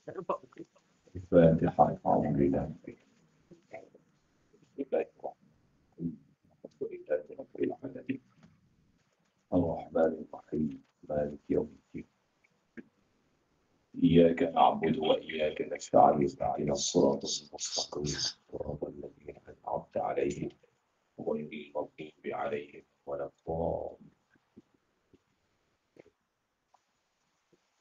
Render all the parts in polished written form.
الفاتحة. أعوذ بالله رب العالمين الرحمن الرحيم مالك يوم الدين إياك نعبد وإياك نستعين اهدنا الصراط المستقيم صراط الذين أنعمت عليهم غير المغضوب عليهم ولا الضالين.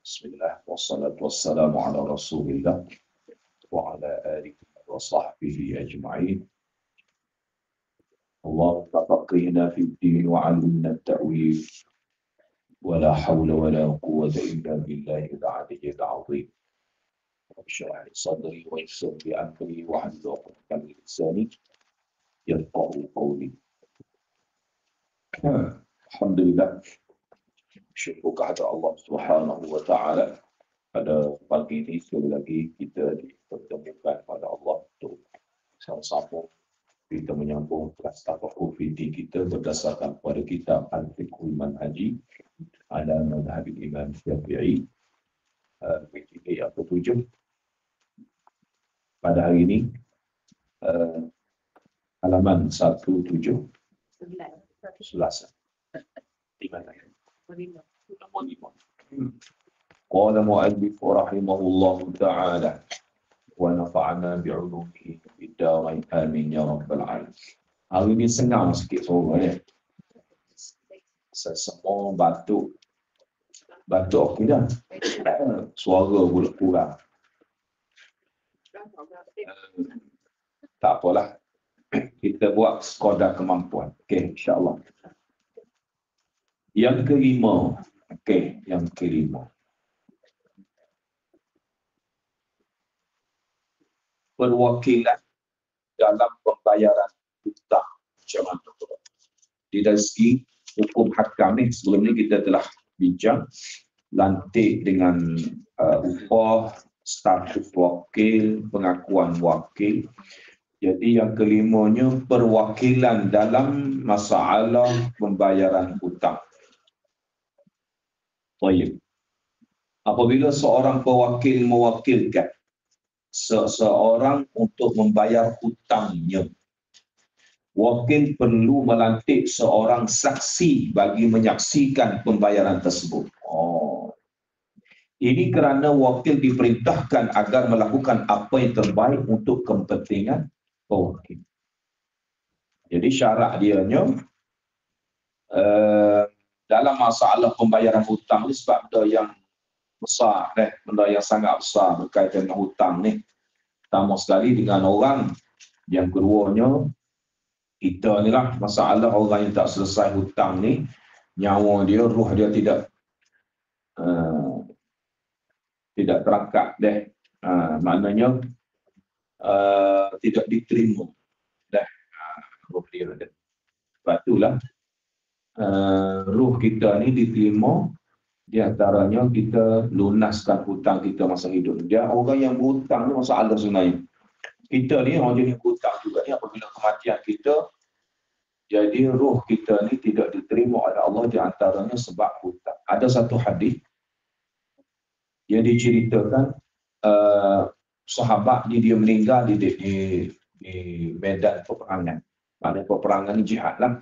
بسم الله والصلاة والسلام على رسول الله وعلى آله وصحبه أجمعين. اللهم فقهنا في الدين وعلمنا التأويل ولا حول ولا قوة إلا بالله العلي العظيم. اشرح لي صدري ويسر لي أمري واحلل عقدة من لساني يفقهوا قولي. الحمد لله. Syukur kepada Allah Subhanahu wa taala. Pada pagi ini sekali lagi kita dipertemukan pada Allah untuk sama-sama kita menyambung kelas tafaqquh fikih kita berdasarkan pada kitab Al-Fiqhul Manhaji ala Madhhab Imam Syafi'i. Fikih yang ke-7 pada hari ini, halaman 179. Di mana ya? Nomor 5. Qala mu'allif rahimahullahu ta'ala wa nafa'ana bi'ulumihi fid darain amin ya rabbal alamin. Hari ini senang sikit suara ya. Semua batuk okey dah. Suara pula kurang. Tak apalah. Kita buat sekadar kemampuan. Okey, insya-Allah. Yang kelima. Okey, yang kelima. Perwakilan dalam pembayaran hutang. Macam mana tu? Di dari segi hukum hakam ni, sebelum ni kita telah bincang lantik dengan upah, status wakil, pengakuan wakil. Jadi yang kelimanya perwakilan dalam masalah pembayaran hutang. Baik. Apabila seorang pewakil mewakilkan seseorang untuk membayar hutangnya, wakil perlu melantik seorang saksi bagi menyaksikan pembayaran tersebut. Ini kerana wakil diperintahkan agar melakukan apa yang terbaik untuk kepentingan pewakil. Jadi syarat dianya dalam masalah pembayaran hutang ni, sebab benda yang besar, benda yang sangat besar berkaitan dengan hutang ni. Pertama sekali dengan orang, yang keduanya kita ni lah, masalah orang yang tak selesai hutang ni, nyawa dia, ruh dia tidak terangkat maknanya tidak diterima ruh dia. Sebab itulah ruh kita ni diterima di antaranya kita lunaskan hutang kita masa hidup. Dia orang yang berhutang ni masalah sebenarnya. Kita ni orang jenis hutang juga ni, apabila kematian kita, jadi ruh kita ni tidak diterima oleh Allah di antaranya sebab hutang. Ada satu hadis yang diceritakan sahabat ni dia meninggal di medan peperangan. Maknanya peperangan ni jihad lah.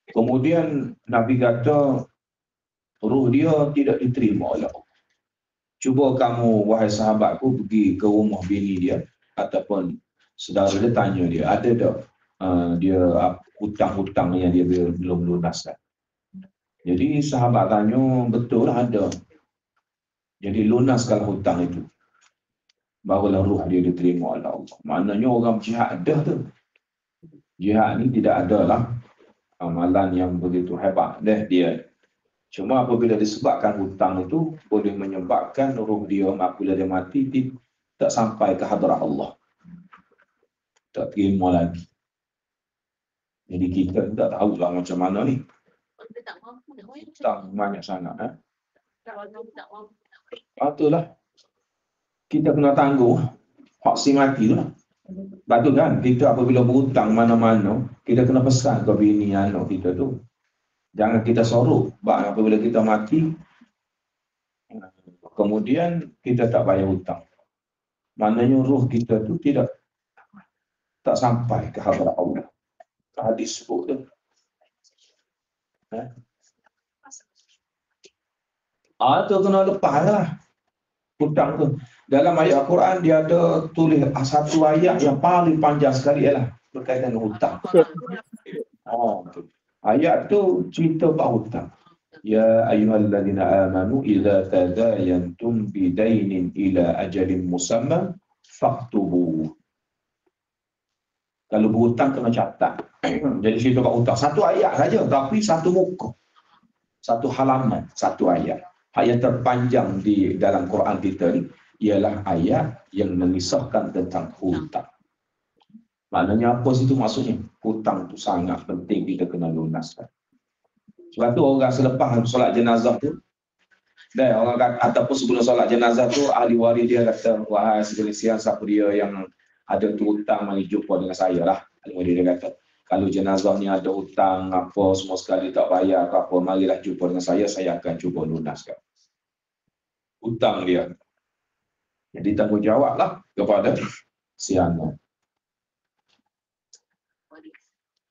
Kemudian Nabi kata ruh dia tidak diterima oleh Allah. Cuba kamu wahai sahabatku pergi ke rumah bini dia ataupun saudara dia, tanya dia ada tak dia hutang-hutang yang dia belum lunaskan. Jadi sahabat tanya, betul lah ada. Jadi lunaskan hutang itu, barulah ruh dia diterima oleh Allah. Maknanya orang jihad dah tu. Jihad ni tidak adalah amalan yang begitu hebat dia. Cuma apabila disebabkan hutang itu boleh menyebabkan ruh dia apabila dia mati tak sampai ke hadrat Allah. Tak terima lagi. Jadi kita tak tahulah macam mana ni. Hutang banyak sangat. Itulah. Kita kena tangguh. Hak si mati tu lah. Betul kan? Kita apabila berhutang mana-mana, kita kena pesan ke bini anak kita tu. Jangan kita sorok. Sebab apabila kita mati, kemudian kita tak bayar hutang. Maknanya roh kita tu tak sampai ke hadrat Allah. Hadis sebut tu. Tu kena lepas lah hutang tu. Dalam ayat Al-Quran dia ada tulis satu ayat yang paling panjang sekali ialah berkaitan dengan hutang. Ayat tu cerita bab hutang. Ya ayyuhalladzina amanu idza tadayantum bidainin ila ajalin musamma faktubu. Kalau berhutang kena catat. Jadi cerita bab hutang. Satu ayat saja tapi satu muka. Satu halaman, satu ayat. Ayat terpanjang di dalam Quran kita ni ialah ayat yang mengisahkan tentang hutang. Maknanya apa situ maksudnya? Hutang tu sangat penting kita kena lunaskan. Sebab tu orang selepas solat jenazah tu, dan orang kata, ataupun sebelum solat jenazah tu, ahli waris dia kata, wahai sekalian, siapa dia yang ada tu hutang, mari jumpa dengan saya lah. Ahli waris dia kata, kalau jenazah ni ada hutang, apa semua sekali tak bayar, apa, marilah jumpa dengan saya akan cuba lunaskan hutang dia. Jadi tanggungjawablah kepada si anak.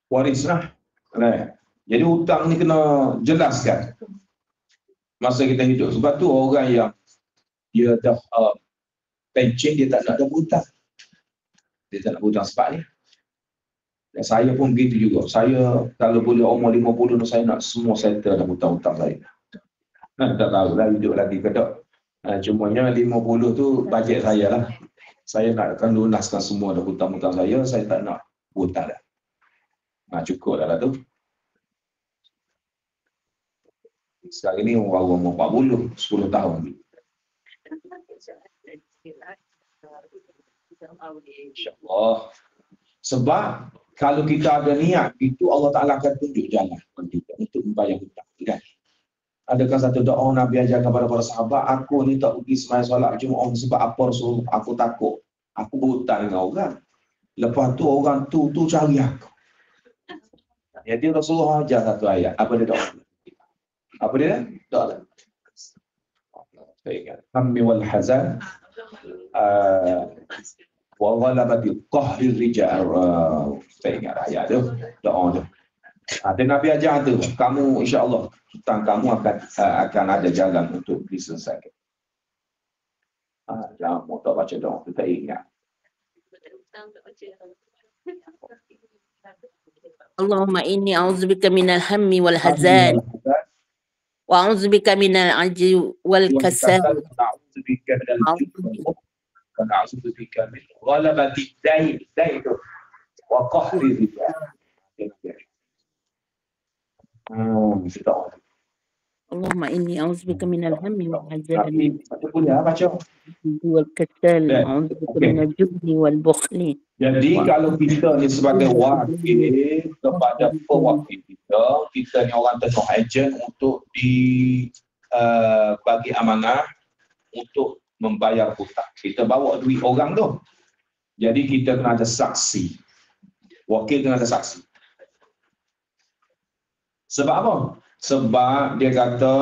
Waris lah. Jadi hutang ni kena jelaskan masa kita hidup. Sebab tu orang yang dia dah pencen, dia tak nak ada hutang. Dia tak nak hutang sebab ni. Dan saya pun begitu juga. Saya kalau boleh umur 50 saya nak semua settle dalam hutang-hutang saya. Tak tahu lah hidup lagi ke tak. Cumanya 50 tu bajet saya lah. Saya nak akan lunaskan semua dah hutang-hutang saya tak nak hutang dah. Cukup dah lah tu. Sekarang ni baru umur 40, 10 tahun. InsyaAllah. Sebab kalau kita ada niat, itu Allah Ta'ala akan tunjuk jalan untuk membayar hutang. Kan? Adakah satu doa Nabi ajar kepada para sahabat, aku ni tak pergi sembahyang solat Jumaat sebab apa Rasul? Aku takut. Aku berhutang dengan orang. Lepas tu orang tu cari aku. Jadi Rasulullah ajar satu ayat. Apa dia doa? Apa dia? Doa. Saya ingat. Hammi wal hazan wa ghalabatil qahri rijal. Saya ingat ayat tu. Doa tu. Ada Nabi ajar tu. Kamu insya-Allah hutang kamu akan ada jalan untuk diselesaikan. Jangan mau tak baca doa tu tak ingat. Allahumma inni a'udzubika minal hammi wal hazan wa a'udzubika minal ajzi wal kasal wa a'udzubika min ghalabati dain itu wa qahri rijal. Allahumma inni a'udzubika minal hammi wal hazan baca wal kasal wa a'udzubika minal jubni wal bukhli. Jadi kalau kita ni sebagai wakil kepada pewakil kita ni orang tengok ejen untuk bagi amanah untuk membayar hutang. Kita bawa duit orang tu. Jadi kita kena ada saksi. Wakil kena ada saksi. Sebab apa? Sebab dia kata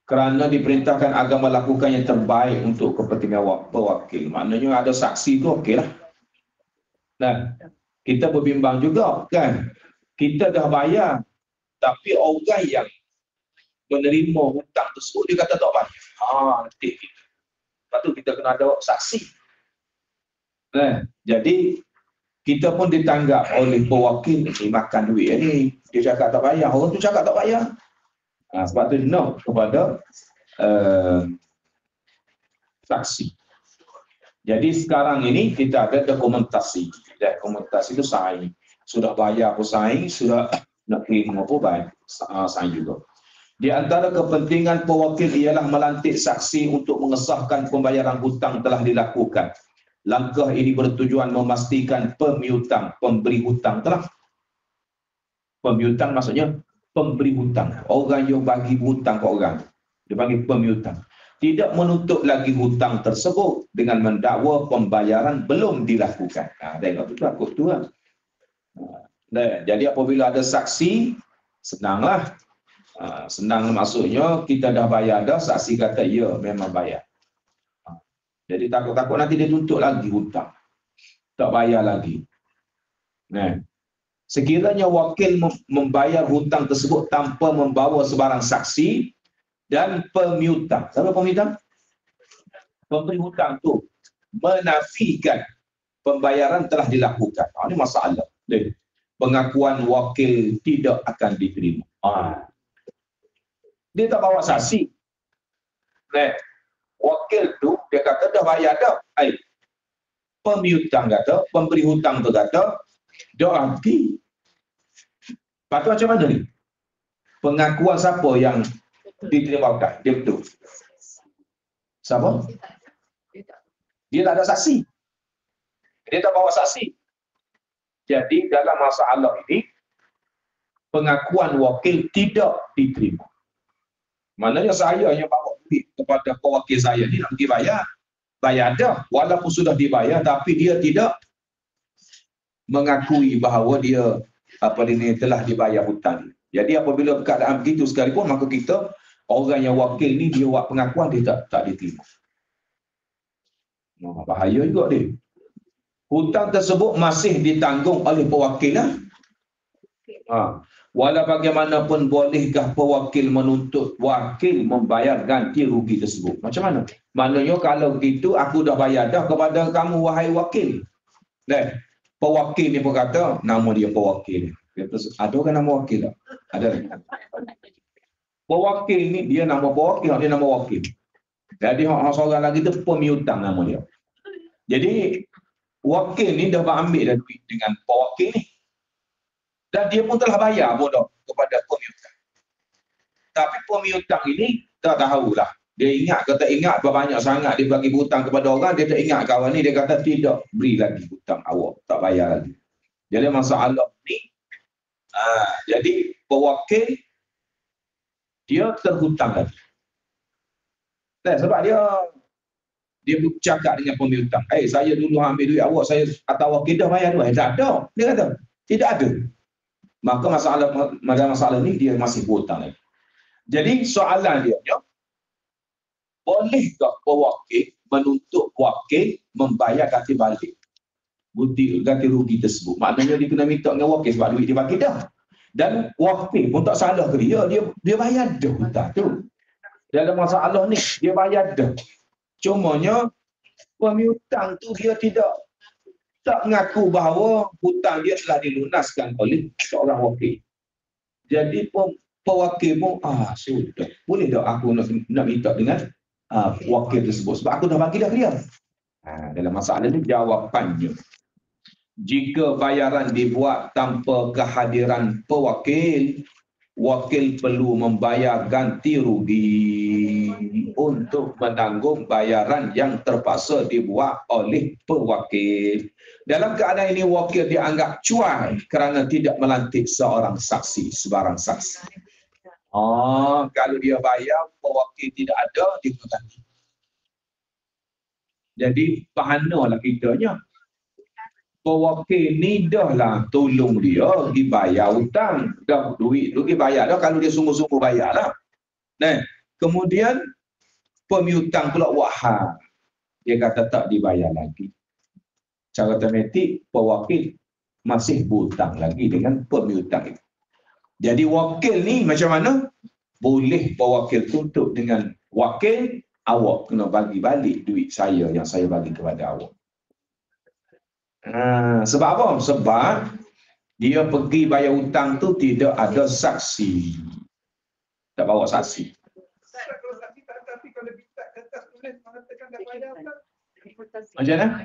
kerana diperintahkan agama lakukan yang terbaik untuk kepentingan pewakil. Maknanya ada saksi tu okey lah. Nah, kita berbimbang juga kan. Kita dah bayar tapi orang yang menerima hutang tersebut dia kata tak bayar. Nanti kita. Lepas tu kita kena ada saksi. Nah, jadi kita pun ditanggap oleh pewakil ni makan duit ni. Dia cakap tak bayar. Orang tu cakap tak bayar. Sebab tu dia kepada saksi. Jadi sekarang ini kita ada dokumentasi. Dokumentasi itu saing. Sudah bayar pun saing, sudah nak terima pun baik. Saing juga. Di antara kepentingan pewakil ialah melantik saksi untuk mengesahkan pembayaran hutang telah dilakukan. Langkah ini bertujuan memastikan pemiutang, pemberi hutang telah. Pemiutang maksudnya pemberi hutang. Orang yang bagi hutang ke orang. Dia panggil pemiutang. Tidak menuntut lagi hutang tersebut dengan mendakwa pembayaran belum dilakukan. Tengok tu takut tu kan. Jadi apabila ada saksi, senanglah. Senang maksudnya kita dah bayar dah, saksi kata ya memang bayar. Jadi takut-takut nanti dia tuntut lagi hutang. Tak bayar lagi. Nah, sekiranya wakil membayar hutang tersebut tanpa membawa sebarang saksi dan pemiutang. Siapa pemiutang? Pemberi hutang tu menafikan pembayaran telah dilakukan. Ini masalah. Pengakuan wakil tidak akan diterima. Dia tak bawa saksi. Wakil tu dia kata dah bayar dah. Pemiutang kata, pemberi hutang tu kata dah pergi. Lepas tu macam mana ni? Pengakuan siapa yang diterima hutang? Dia betul. Siapa? Dia tak ada saksi. Dia tak bawa saksi. Jadi dalam masalah ini pengakuan wakil tidak diterima. Maknanya saya yang bawa duit kepada pewakil saya ni nak pergi bayar. Bayar dah. Walaupun sudah dibayar tapi dia tidak mengakui bahawa dia telah dibayar hutang. Jadi apabila keadaan begitu sekalipun, maka kita orang yang wakil ni dia buat pengakuan dia tak diterima. Bahaya juga dia. Hutang tersebut masih ditanggung oleh pewakil lah. Walau bagaimanapun bolehkah pewakil menuntut wakil membayar ganti rugi tersebut? Macam mana? Maknanya kalau begitu aku dah bayar dah kepada kamu wahai wakil. Pewakil ni pun kata nama dia pewakil. Ada kan nama wakil tak? Ada. Pewakil ni dia nama pewakil, dia nama wakil. Jadi seorang lagi tu pemiutang nama dia. Jadi wakil ni dah ambil dah duit dengan pewakil ni. Dan dia pun telah bayar pun dah kepada pemiutang. Tapi pemiutang ini tak tahulah. Dia ingat ke tak ingat banyak sangat dia bagi hutang kepada orang, dia tak ingat kawan ni, dia kata tidak beri lagi hutang awak, tak bayar lagi. Jadi masalah ni, jadi pewakil dia terhutang lagi. Sebab dia bercakap dengan pemiutang, saya dulu ambil duit awak, saya atau wakil dah bayar duit. Tak ada. Dia kata, tidak ada. Maka masalah ni dia masih berhutang lagi. Jadi soalan dia, bolehkah pewakil menuntut wakil membayar ganti balik ganti rugi tersebut? Maknanya dia kena minta dengan wakil sebab duit dia bagi dah. Dan wakil pun tak salah ke dia bayar dah hutang tu. Dalam masalah ni dia bayar dah. Cumanya pemiutang tu dia tak mengaku bahawa hutang dia telah dilunaskan oleh seorang wakil. Jadi pewakil pun sudah. Boleh tak aku nak minta dengan wakil tersebut sebab aku dah bagi dah ke dia. Dalam masalah ni jawapannya, jika bayaran dibuat tanpa kehadiran pewakil, wakil perlu membayar ganti rugi untuk menanggung bayaran yang terpaksa dibuat oleh pewakil. Dalam keadaan ini wakil dianggap cuai kerana tidak melantik seorang saksi, sebarang saksi. Kalau dia bayar, pewakil tidak ada, dia kena ganti. Jadi bahanalah kitanya. Pewakil ni dah lah tolong dia dibayar hutang. Dah duit tu dibayar dah kalau dia sungguh-sungguh bayar lah. Kemudian pemiutang pula wahal. Dia kata tak dibayar lagi. Secara otomatik pewakil masih berhutang lagi dengan pemiutang itu. Jadi wakil ni macam mana? Boleh pewakil tuntut dengan wakil, awak kena bagi balik duit saya yang saya bagi kepada awak. Sebab apa? Sebab dia pergi bayar hutang tu tidak ada saksi. Tak bawa saksi. Macam mana?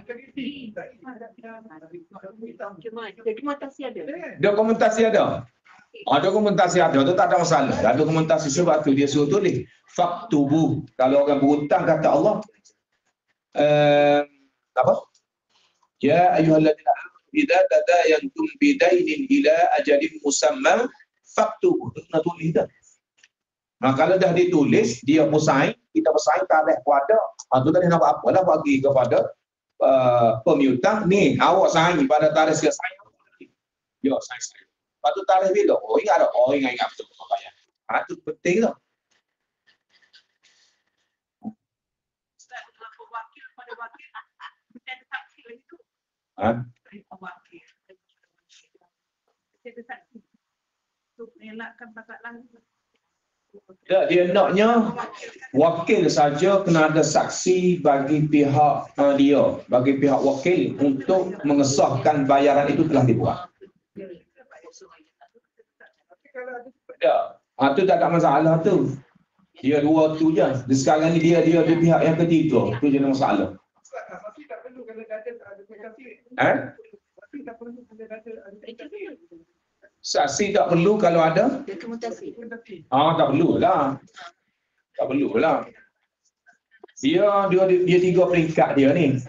Dokumentasi ada. Dokumentasi ada tu tak ada masalah. Ada dokumentasi sebab tu dia suruh tulis faktubu. Kalau orang berhutang kata Allah apa? Ya ayyuhalladzina amanu idza tadayantum bidainin ila ajalin musamma faktubu. Kena tulis dah. Kalau dah ditulis, dia bersaing, kita bersaing tarikh pun ada. Tu tadi nak buat apa lah bagi kepada pemiutang ni, awak saing pada tarikh sekian saing. Ya, saing. Lepas tu tarikh bila? Ingat tak? Ingat betul bayar. Itu penting tak? Ha? Tak, dia naknya wakil saja kena ada saksi bagi pihak dia, bagi pihak wakil untuk mengesahkan bayaran itu telah dibuat. Ya, itu tak ada masalah tu. Dia dua tu je. Sekarang ni dia di pihak yang ketiga. Tu je masalah. Saksi tak perlu kalau ada? Tak perlulah. Tak perlulah. Dia tiga peringkat dia ni.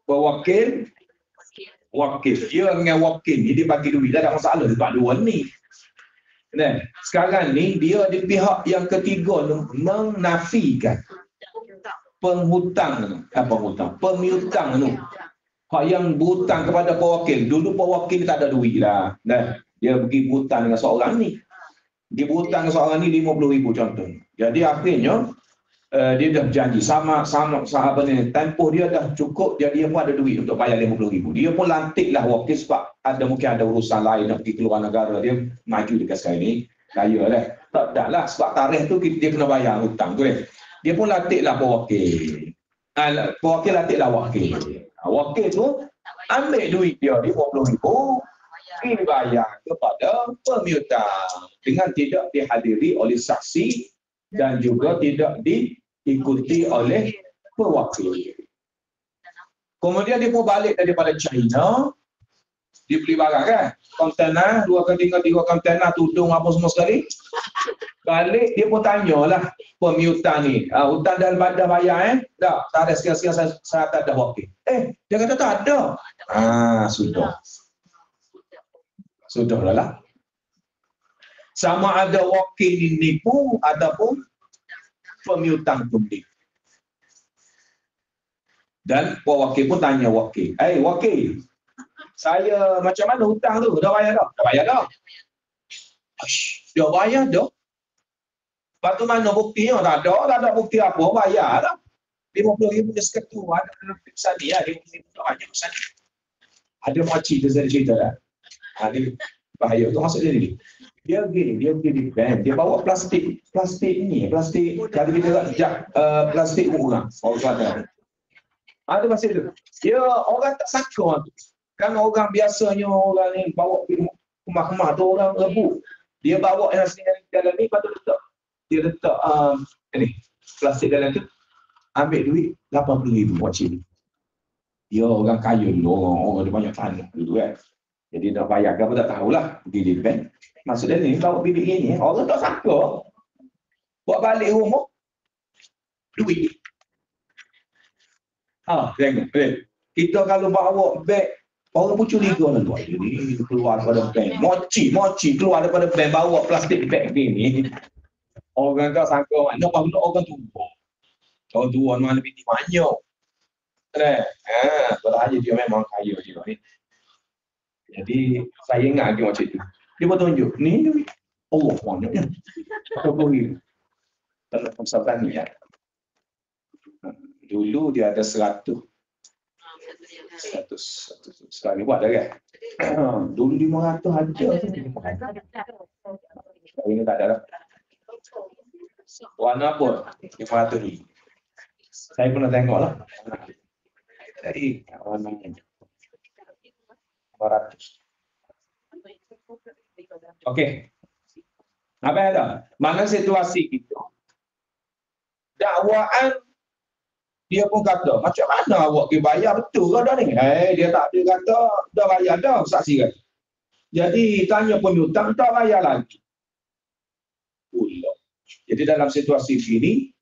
Pewakil, wakil. Dia dengan wakil ni dia bagi duit. Tak ada masalah sebab dua ni. Nah, sekarang ni dia di pihak yang ketiga tu menafikan pemiutang tu. Hak yang berhutang kepada pewakil. Dulu pewakil tak ada duit lah. Nah, dia pergi berhutang dengan seorang ni. Dia berhutang dengan seorang ni 50,000 contoh. Jadi akhirnya dia dah janji sama sahabat ni. Tempoh dia dah cukup. Jadi dia pun ada duit untuk bayar 50,000. Dia pun lantiklah wakil sebab mungkin ada urusan lain nak pergi keluar negara. Dia maju dekat sekarang ni. Kaya lah. Tak lah. Sebab tarikh tu dia kena bayar hutang tu. Dia pun lantiklah pewakil. Pewakil lantiklah wakil. Wakil tu ambil duit dia 50,000 dibayar kepada pemiutang dengan tidak dihadiri oleh saksi dan juga tidak diikuti oleh pewakil. Kemudian dia pun balik daripada China, dia beli barang kan, kontainer 2 ke 3 kontainer, tudung apa semua sekali. Balik dia pun tanyalah pemiutang ni, hutang dah bayar tak ada sekian-sekian saya tak ada wakil. Dia kata tak ada. Sudahlah lah. Sama ada wakil ini pun ataupun pemiutang pembeli. Dan pewakil pun tanya wakil, wakil, saya macam mana hutang tu? Dah bayar dah? Dah bayar dah. Dah bayar dah? Lepas tu mana buktinya? Tak ada bukti apa, bayar dah. 50,000 dia seketu. Ada pesan ni lah, 50,000 tak banyak pesan ni. Ada makcik tu saya cerita dah. Dia bahaya tu maksud dia ni. Dia pergi di bank, dia bawa plastik ni, plastik kalau kita plastik orang kata. Ada pasal tu. Dia orang tak sangka tu. Kan orang biasanya orang ni bawa pergi rumah tu orang rebut. Dia bawa yang dalam ni, lepas tu dia letak ni plastik dalam tu, ambil duit 80,000 makcik ni. Dia orang kaya dulu, orang dia banyak tanah dulu kan. Jadi nak bayar ke apa tak tahulah. Pergi di bank. Maksudnya ni bawa bilik ni, orang tak sangka. Buat balik rumah, duit. Tengok. Kita kalau bawa beg, orang pun curiga lah tuan. Ini keluar daripada bank. Moci keluar daripada bank, bawa plastik beg ni. Orang tak sangka mana pula orang tua. Orang tua mana binti banyak. Beraya dia memang kaya dia ni. Jadi saya ingat lagi macam tu. Dia pun tunjuk, ni Allah banyaknya. Apa boleh? Dalam pesawat ni ya. Dulu dia ada 100. Sekarang ni buat dah kan? Dulu 500 ada. Sekarang ni tak ada dah. Warna apa? 500 ni. Saya pernah tengok lah. Jadi warna 500. Okey. Apa yang ada? Mana situasi itu? Dakwaan dia pun kata, macam mana awak pergi bayar betul ke dah ni? Dia tak dia kata dah bayar dah, saksi kata. Jadi tanya pemiutang tak bayar lagi. Jadi dalam situasi ini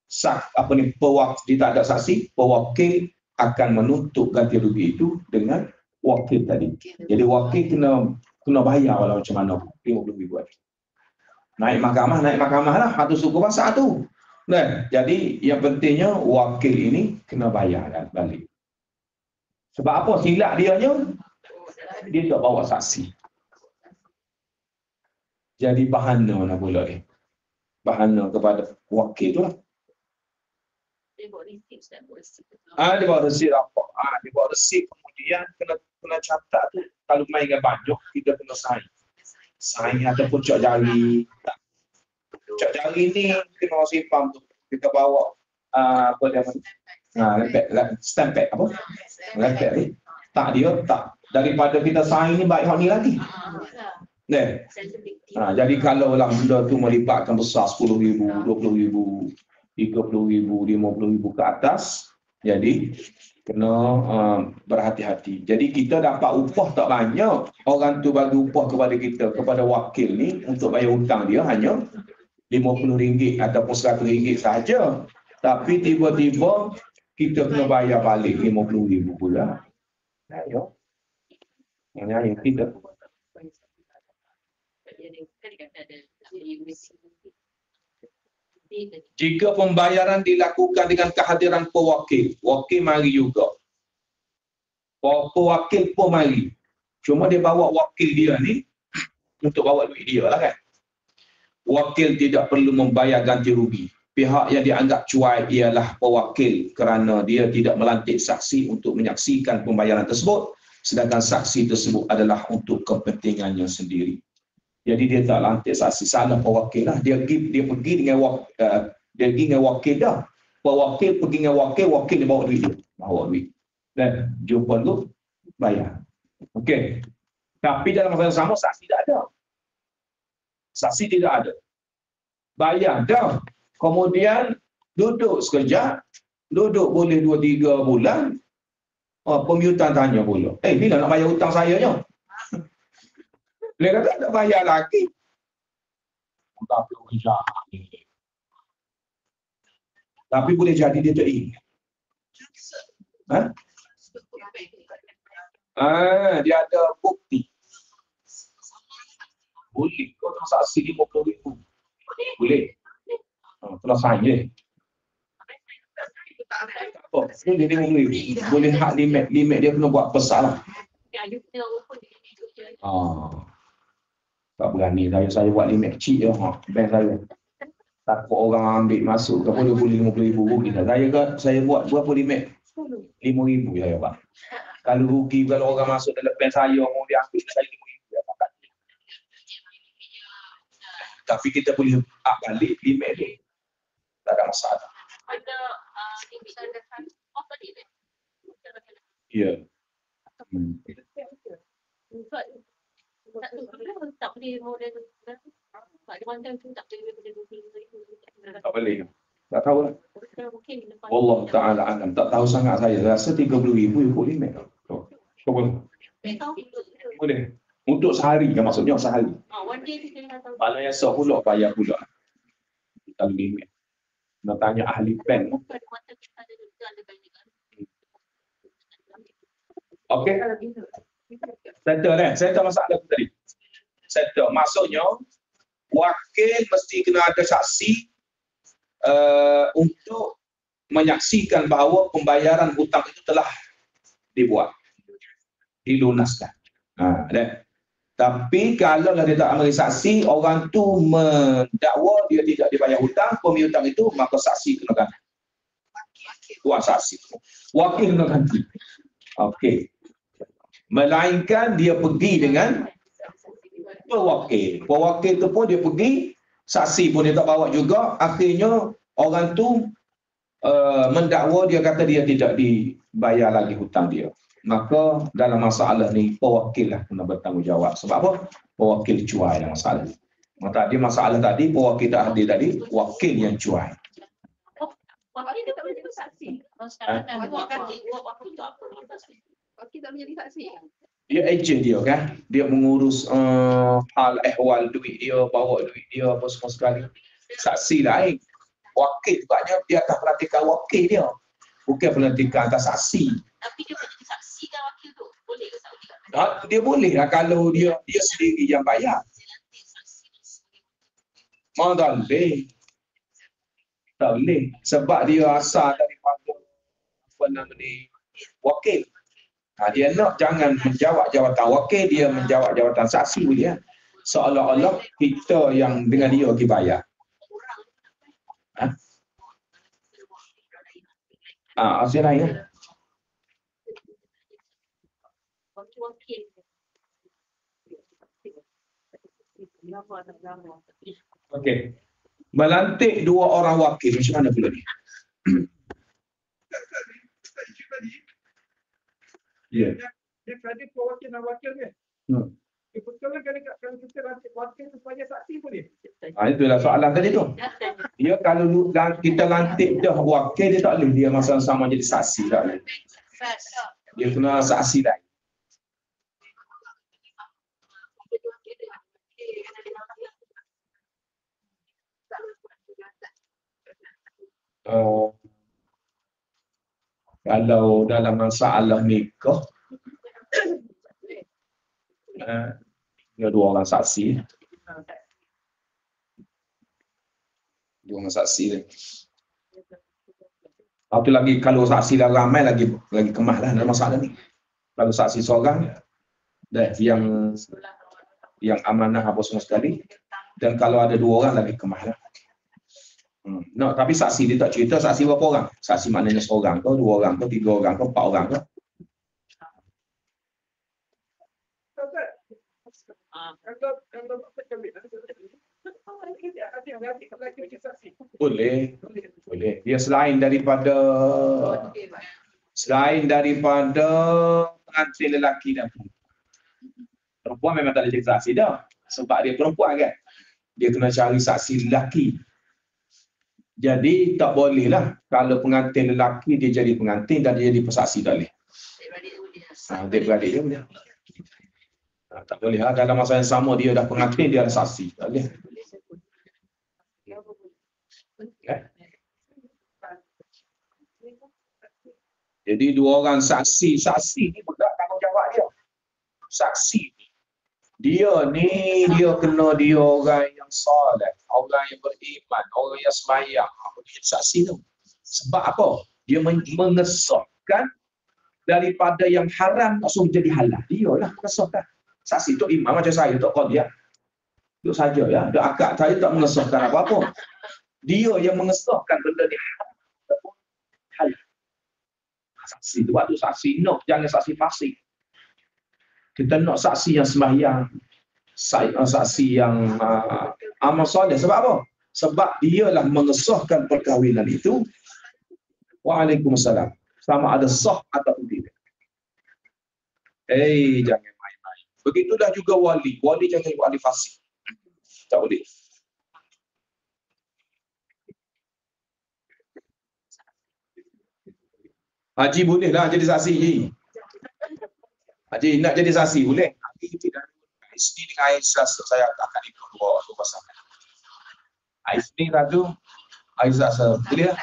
dia tak ada saksi, pewakil akan menuntut ganti rugi itu dengan wakil tadi. Jadi wakil kena bayar walau macam mana 50,000 lagi. Naik mahkamah lah, satu suku bahasa tu. Jadi yang pentingnya wakil ini kena bayar balik. Sebab apa silap dia tak bawa saksi. Jadi bahana nak pula ni. Bahana kepada wakil tu lah. Dia bawa resit apa? Dia bawa resit, kemudian kena catat tu. Kalau main dengan banyak, kita kena sign. Sign ataupun cak jari. Cak jari ni kena simpan tu. Kita bawa apa dia? Stamp pad apa? Lepek ni. Tak dia, tak. Daripada kita sign ni baik hak ni lagi. Jadi kalau lah benda tu melibatkan besar 10,000, 20,000, 30,000, 50,000 ke atas, jadi kena berhati-hati. Jadi kita dapat upah tak banyak, orang tu bagi upah kepada kita, kepada wakil ni untuk bayar hutang dia hanya RM50 ataupun RM100 sahaja. Tapi tiba-tiba kita kena bayar balik RM50,000 pula. Ayo. Yang kita. Jika pembayaran dilakukan dengan kehadiran pewakil, wakil mari juga. Pewakil pun mari. Cuma dia bawa wakil dia ni untuk bawa duit dia lah kan. Wakil tidak perlu membayar ganti rugi. Pihak yang dianggap cuai ialah pewakil kerana dia tidak melantik saksi untuk menyaksikan pembayaran tersebut, sedangkan saksi tersebut adalah untuk kepentingannya sendiri. Jadi dia tak lantik saksi, salah pewakil lah. Dia pergi dengan wakil dah. Pewakil pergi dengan wakil dia bawa duit dia. Bawa duit. Dan jumpa tu, bayar. Okey. Tapi dalam masa yang sama, saksi tidak ada. Saksi tidak ada. Bayar dah. Kemudian duduk sekejap, duduk boleh 2-3 bulan, pemiutan tanya pula, bila nak bayar hutang saya je? Dia kata tak bayar lagi. Tapi boleh jadi dia tak ingat. Dia ada bukti. Boleh kau transaksi RM50,000. Boleh. Telah sign je. Boleh RM50,000. Boleh hak limit dia kena buat besar lah. Tak berani saya buat limit kecil je. Bank saya. Takut orang ambil masuk ke boleh RM50,000 rugi. Saya buat berapa limit? RM5,000 je Pak. Kalau rugi, kalau orang masuk dalam bank saya, mau dia ambil saya RM5,000 ya Pak. Tapi kita boleh balik limit dia. Tak ada masalah. Ada limit dan off tadi kan? Ya. Tak boleh model tak boleh. Tak tahu lah. Allah Ta'ala alam. Tak tahu sangat saya. Rasa RM30,000 ikut limit. Cuba. Boleh. Untuk sehari kan maksudnya sehari. Mana yang sah pula bayar pula. Kita limit. Nak tanya ahli bank. Okey. Settle kan? Settle masalah tu tadi. Settle. Maksudnya, wakil mesti kena ada saksi untuk menyaksikan bahawa pembayaran hutang itu telah dibuat. Dilunaskan. Tapi kalau dia tak ambil saksi, orang tu mendakwa dia tidak dibayar hutang, pemiutang itu, maka saksi kena ganti. Buat saksi. Wakil kena ganti. Okey. Melainkan dia pergi dengan pewakil. Pewakil tu pun dia pergi, saksi pun dia tak bawa juga, akhirnya orang tu mendakwa dia kata dia tidak dibayar lagi hutang dia. Maka dalam masalah ni pewakil lah kena bertanggungjawab. Sebab apa? Pewakil cuai dalam masalah ni. Tadi masalah tadi pewakil tak hadir tadi, wakil yang cuai. Wakil tak boleh jadi saksi. Wakil tak boleh jadi saksi. Dia ejen dia kan. Dia mengurus hal ehwal duit dia, bawa duit dia apa semua sekali. Saksi lain. Wakil sebabnya dia akan perhatikan wakil dia. Bukan perhatikan atas saksi. Tapi dia boleh jadi saksi kan wakil tu? Boleh ke saksi? Dia boleh lah kalau dia sendiri yang bayar. Tak boleh. Tak boleh. Sebab dia asal daripada apa nama ni, wakil. Dia nak jangan menjawab jawatan wakil, dia menjawab jawatan saksi dia. Seolah-olah kita yang dengan dia pergi bayar. Saksi lain lah. Wakil. Okey. Melantik 2 orang wakil macam mana pula ni? Ya. Dia tadi pewakil dan wakil kan? Betul kan kalau kita lantik wakil supaya saksi boleh? Itulah soalan tadi tu. Dia kalau kita lantik dah wakil, dia tak boleh dia masa sama jadi saksi tak boleh. Dia kena saksi dah. Kalau dalam masalah nikah, dia 2 orang saksi. 2 orang saksi ni. Itu lagi kalau saksi dah ramai lagi kemah lah dalam masalah ni. Kalau saksi seorang dah yang amanah apa semua sekali, dan kalau ada 2 orang lagi kemah lah. No, tapi saksi dia tak cerita saksi berapa orang. Saksi maknanya seorang ke, 2 orang ke, 3 orang ke, 4 orang ke. Boleh. Dia selain daripada pengantin lelaki dan perempuan memang tak boleh jadi saksi dah. Sebab dia perempuan kan. Dia kena cari saksi lelaki. Jadi tak boleh lah kalau pengantin lelaki dia jadi pengantin dan dia jadi pesaksi tak boleh. Adik-beradik dia boleh. Tak boleh lah dalam masa yang sama dia dah pengantin dia ada saksi. Tak boleh. Jadi 2 orang saksi ni pula tanggungjawab dia. Saksi dia kena dia orang yang soleh, orang yang beriman, orang yang sembahyang. Apa dia saksi tu? Sebab apa? Dia mengesahkan daripada yang haram langsung jadi halal. Dia lah mengesahkan. Saksi tu imam macam saya tak kau dia. Itu saja ya. Dak akad saya tak mengesahkan apa-apa. Dia yang mengesahkan benda ni halal. Saksi tu waktu saksi nak jangan saksi fasik. Kita nak saksi yang sembahyang, saksi yang amal soleh. Sebab apa? Sebab dialah mengesahkan perkahwinan itu. Waalaikumsalam. Sama ada sah atau tidak. Jangan main-main. Begitulah juga wali. Wali jangan wali fasik. Tak boleh. Haji bolehlah jadi saksi. Haji nak jadi saksi boleh. Haji tidak. Isni dengan Aisyah saya akan ikut 2 pasangan. Isni satu, Aisyah boleh lah.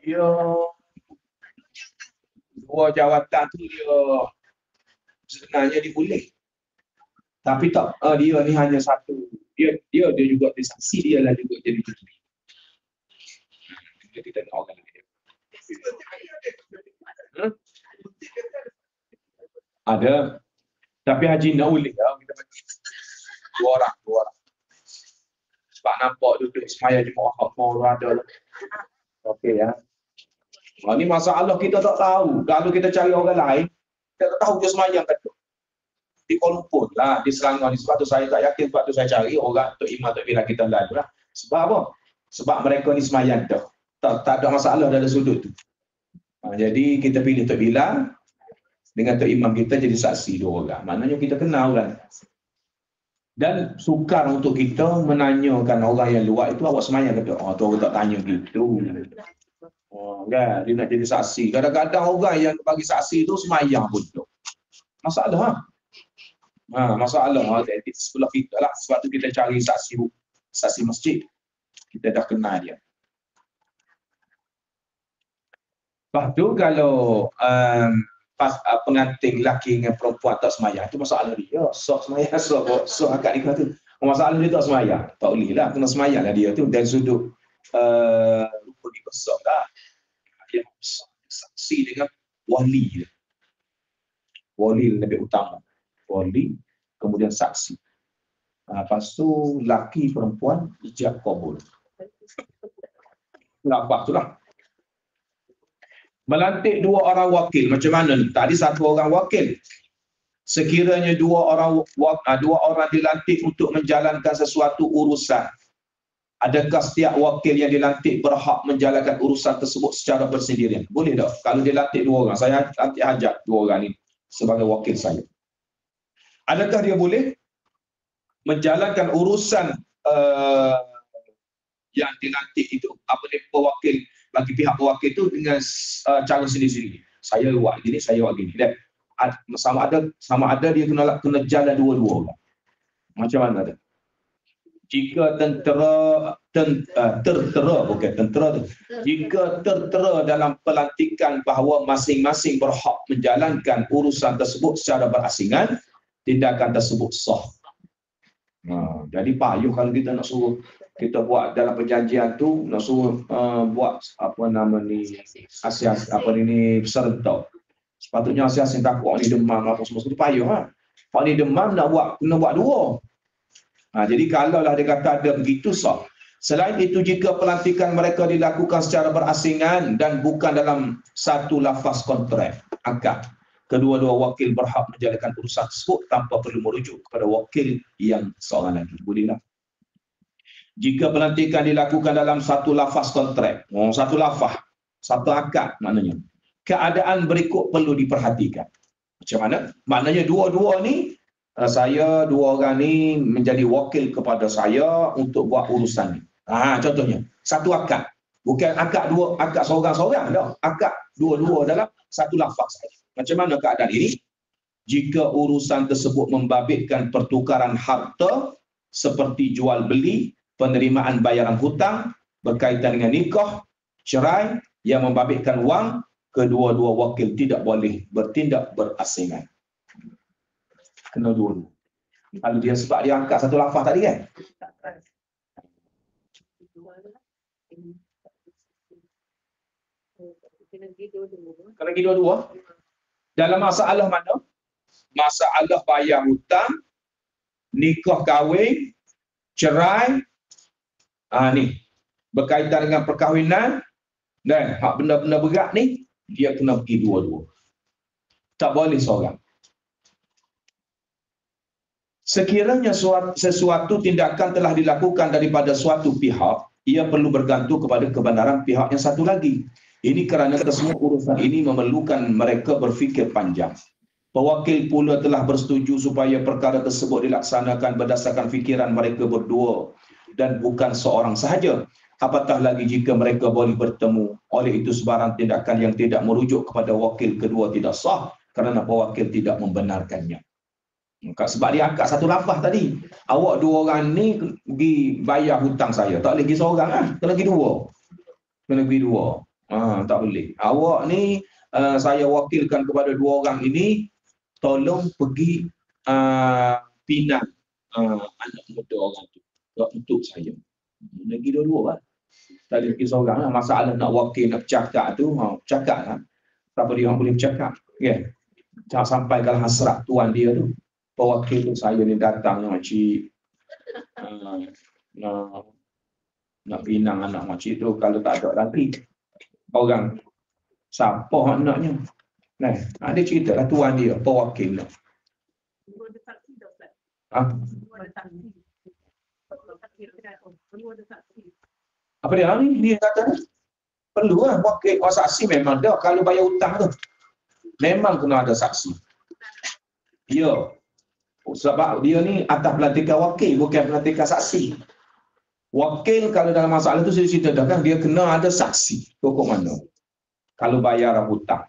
Ya, 2 jawatan tu dia sebenarnya dia boleh. Tapi tak, dia ni hanya satu. Dia juga dia saksi, dia lah juga jadi juri. Dia tidak nak orang lain. Ada. Tapi haji nak boleh lah. Kita bagi 2 orang. Sebab nampak duduk semaya jemaah mau ada. Okey ya. Ini masalah kita tak tahu. Kalau kita cari orang lain, kita tak tahu dia semayang kata. Di Kuala Lumpur lah, di Selangor ni. Sebab tu saya tak yakin, sebab tu saya cari orang Tok Imam Tok Bila kita lalu lah. Sebab apa? Sebab mereka ni semayang dah. Tak ada masalah dalam sudut tu. Jadi kita pilih Tok Bila dengan Tok Imam kita jadi saksi 2 orang. Maknanya kita kenal kan. Dan sukar untuk kita menanyakan orang yang luar itu awak semayang kata. Tu orang tak tanya gitu. Kan? Dia nak jadi saksi. Kadang-kadang orang yang bagi saksi tu semayang pun tu. Masalah. Masalah. Jadi sebelah kita lah. Sebab tu kita cari saksi masjid. Kita dah kenal dia. Lepas tu kalau pengantin lelaki dengan perempuan tak semayang, itu masalah dia. Sok semayang, sok akad nikah tu. Masalah dia tak semayang. Tak boleh lah. Kena semayang lah dia tu. Dan sudut rukun ni besar lah. Dia saksi dengan wali. Wali lebih utama. wali, kemudian saksi. Lepas tu laki perempuan ijab kabul. Nampak tu lah. Melantik 2 orang wakil. Macam mana ni? Tadi 1 orang wakil. Sekiranya 2 orang dilantik untuk menjalankan sesuatu urusan, adakah setiap wakil yang dilantik berhak menjalankan urusan tersebut secara bersendirian? Boleh tak? Kalau dilantik 2 orang, saya lantik hajat 2 orang ni sebagai wakil saya. Adakah dia boleh menjalankan urusan yang dilantik itu, apa dia pewakil, bagi pihak pewakil itu dengan cara sendiri-sendiri. Saya buat gini, saya buat gini. Dan sama ada dia kena jalan dua-dua. Macam mana dia? Jika jika tertera dalam pelantikan bahawa masing-masing berhak menjalankan urusan tersebut secara berasingan, tindakan tersebut sah. Jadi payuh kalau kita nak suruh kita buat dalam perjanjian tu, nak suruh buat apa nama ni, asias apa ni peserta. Sepatutnya asias yang takut ni demam apa semua itu payuh ha. Pak ni demam nak buat, kena buat 2. Jadi kalaulah dia kata ada begitu sah. Selain itu, jika pelantikan mereka dilakukan secara berasingan dan bukan dalam satu lafaz kontrak akad, kedua-dua wakil berhak menjalankan urusan tersebut tanpa perlu merujuk kepada wakil yang seorang lagi. Bolehlah. Jika pelantikan dilakukan dalam satu lafaz kontrak, satu lafaz, satu akad maknanya, keadaan berikut perlu diperhatikan. Macam mana? Maknanya dua-dua ni, saya 2 orang ni menjadi wakil kepada saya untuk buat urusan ni. Contohnya, satu akad. Bukan akad seorang-seorang dah. Akad dua-dua dalam satu lafaz saja. Macam mana keadaan ini? Jika urusan tersebut membabitkan pertukaran harta seperti jual beli, penerimaan bayaran hutang, berkaitan dengan nikah, cerai yang membabitkan wang, kedua-dua wakil tidak boleh bertindak berasingan. Kena dua-dua. Kalau dia sebab dia angkat satu lafaz tadi kan? Kena pergi dua-dua. Dalam masalah mana? Masalah bayar hutang, nikah kahwin, cerai, ni berkaitan dengan perkahwinan dan hak benda-benda berat ni, dia kena pergi dua-dua. Tak boleh seorang. Sekiranya sesuatu tindakan telah dilakukan daripada suatu pihak, ia perlu bergantung kepada kebenaran pihak yang satu lagi. Ini kerana kesemua urusan ini memerlukan mereka berfikir panjang. Pewakil pula telah bersetuju supaya perkara tersebut dilaksanakan berdasarkan fikiran mereka berdua dan bukan seorang sahaja. Apatah lagi jika mereka boleh bertemu. Oleh itu sebarang tindakan yang tidak merujuk kepada wakil kedua tidak sah kerana pewakil tidak membenarkannya. Sebab dia angkat satu lafaz tadi. Awak 2 orang ni pergi bayar hutang saya. Tak boleh pergi seorang lah. Kena pergi 2. Kena pergi 2. Tak boleh. Awak ni saya wakilkan kepada 2 orang ini, tolong pergi pinang anak muda orang tu untuk saya. Lagi dua-dua lah. Tak boleh pergi seorang lah. Masalah nak wakil, nak bercakap tu, bercakap lah. Siapa dia orang boleh bercakap. Okay. Jangan sampai kalau hasrat tuan dia tu. Pewakil tu saya ni datang makcik. Nak pinang anak makcik tu. Kalau tak ada lagi orang, siapa anaknya? Dia cerita lah tuan dia, pewakil tu. Apa dia ni? Dia kata perlu lah wakil. Saksi memang dah. Kalau bayar hutang tu memang kena ada saksi. Ya. Sebab dia ni atas pelantikan wakil, bukan pelantikan saksi. Wakil kalau dalam masalah tu saya cerita dah kan, dia kena ada saksi. Pokok mana? Kalau bayar hutang.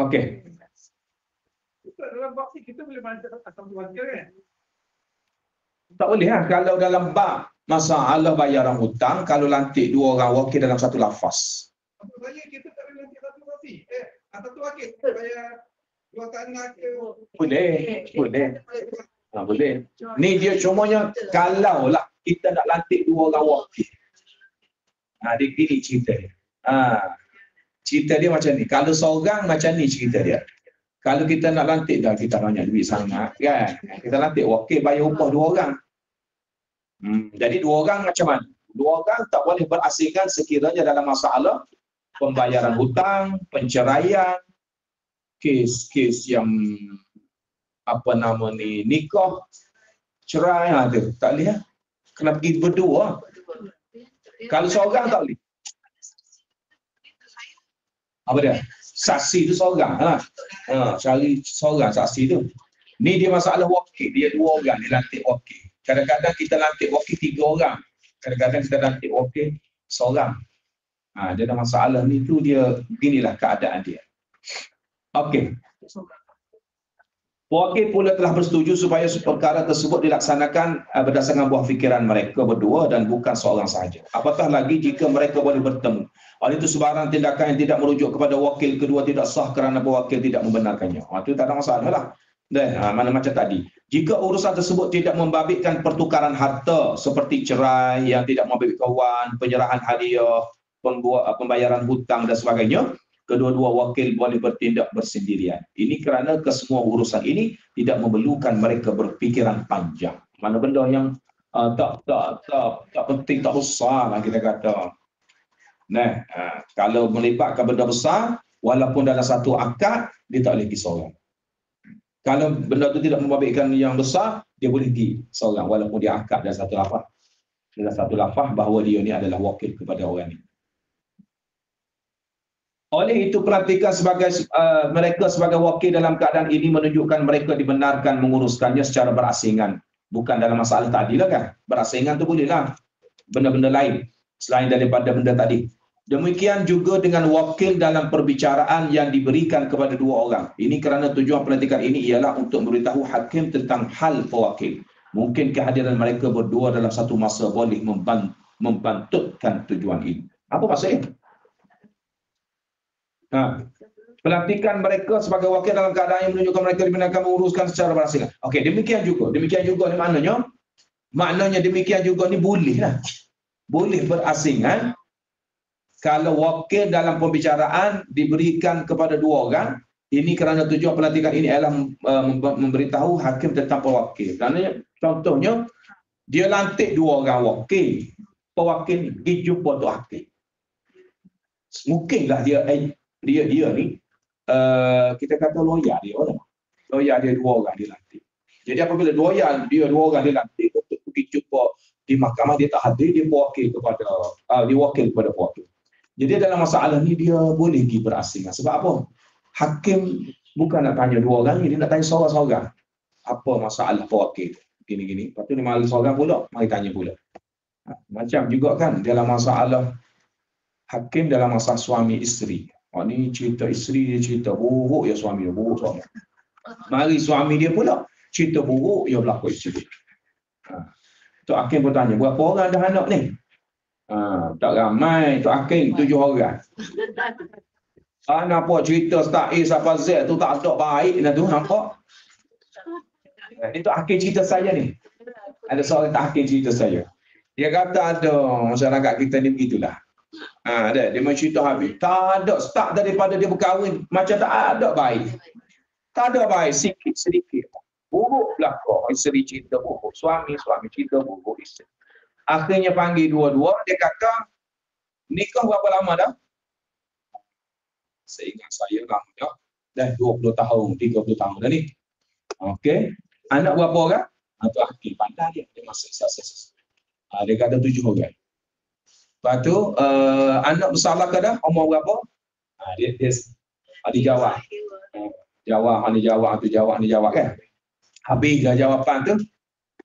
Okey. Dalam bab ni kita boleh baca asam wakil kan? Tak boleh lah. Kalau dalam bab masalah bayaran hutang, kalau lantik 2 orang wakil dalam satu lafaz. Maksudnya kita tak boleh lantik satu wakil. Satu wakil bayar 2 tanah ke? Boleh. Boleh. Ni dia cumanya kalau lah kita nak lantik 2 orang wakil. Dia gini cerita. Cerita dia macam ni. Kalau seorang macam ni cerita dia. Kalau kita nak lantik dah, kita banyak duit sangat kan. Kita lantik wakil bayar upah 2 orang. Jadi 2 orang macam mana? 2 orang tak boleh berasingan sekiranya dalam masalah pembayaran hutang, penceraian, kes-kes yang apa nama ni, nikah, cerai ada. Tak boleh. Kena pergi berdua. Kalau seorang tak boleh. Apa dia? Saksi tu seorang lah. Cari seorang saksi tu. Ni dia masalah wakil. Dia 2 orang dia lantik wakil. Kadang-kadang kita lantik wakil 3 orang. Kadang-kadang kita lantik wakil seorang. Dia ada masalah ni tu dia, beginilah keadaan dia. Okey. Wakil pula telah bersetuju supaya perkara tersebut dilaksanakan berdasarkan buah fikiran mereka berdua dan bukan seorang sahaja. Apatah lagi jika mereka boleh bertemu. Oleh itu sebarang tindakan yang tidak merujuk kepada wakil kedua tidak sah kerana pewakil tidak membenarkannya. Itu tak ada masalah lah. Mana macam tadi. Jika urusan tersebut tidak membabitkan pertukaran harta seperti cerai yang tidak membabitkan wang, penyerahan hadiah, pembayaran hutang dan sebagainya, kedua-dua wakil boleh bertindak bersendirian. Ini kerana kesemua urusan ini tidak memerlukan mereka berfikiran panjang. Mana benda yang tak penting, tak besar lah kita kata. Kalau melibatkan benda besar, walaupun dalam satu akad, dia tak boleh pergi seorang. Kalau benda itu tidak membabitkan yang besar, dia boleh pergi seorang walaupun dia akad dalam satu lafaz. Dalam satu lafaz bahawa dia ni adalah wakil kepada orang ni. Oleh itu perhatikan mereka sebagai wakil dalam keadaan ini menunjukkan mereka dibenarkan menguruskannya secara berasingan. Bukan dalam masalah tadi lah kan. Berasingan tu bolehlah. Benda-benda lain selain daripada benda tadi. Demikian juga dengan wakil dalam perbicaraan yang diberikan kepada 2 orang. Ini kerana tujuan pelantikan ini ialah untuk memberitahu hakim tentang hal pewakil. Mungkin kehadiran mereka berdua dalam satu masa boleh membantutkan tujuan ini. Apa maksudnya? Pelantikan mereka sebagai wakil dalam keadaan yang menunjukkan mereka dibenarkan menguruskan secara berasingan. Okey, demikian juga ni maknanya demikian juga ni boleh lah. Boleh berasingan kalau wakil dalam pembicaraan diberikan kepada 2 orang. Ini kerana tujuan pelantikan ini adalah memberitahu hakim tentang pewakil. Kerana contohnya dia lantik 2 orang wakil. Pewakil pergi jumpa tu hakim. Mungkinlah dia ni kita kata lawyer dia orang. Lawyer dia 2 orang dilantik. Jadi apabila dia 2 orang dilantik untuk pergi jumpa di mahkamah, dia tak hadir, dia wakil kepada pewakil. Jadi dalam masalah ni dia boleh pergi berasingan. Sebab apa? Hakim bukan nak tanya 2 orang ni, dia nak tanya seorang-seorang. Apa masalah pewakil? Gini-gini. Lepas tu dia mari seorang pula, mari tanya pula. Macam juga kan dalam masalah hakim dalam masalah suami isteri. Ni cerita isteri dia cerita buruk ya suami dia, buruk suami. Mari suami dia pula cerita buruk ya berlaku isteri. Tok hakim pun tanya, berapa orang dah anak ni? Tak ramai Tok hakim, 7 orang. Nampak cerita start A sampai Z tu tak ada baik dah tu, nampak? Ini Tok hakim cerita saya ni. Ada seorang Tok hakim cerita saya. Dia kata ada masyarakat kita ni begitulah. Dia main cerita habis. Tak ada start daripada dia berkahwin macam tak ada baik. Tak ada baik, sikit-sedikit. Buruk belakang. Isteri cerita buruk. Suami cerita buruk isteri. Akhirnya panggil dua-dua. Dia kata, nikah berapa lama dah? Saya ingat saya lama dah. Dah 20 tahun, 30 tahun dah ni. Okey. Anak berapa orang? Itu hakim pandai dia. Dia masih sukses. Dia kata 7 orang. Lepas tu, anak bersalah ke dah? Umur berapa? Dia jawab. Jawab kan? Habis dah jawapan tu,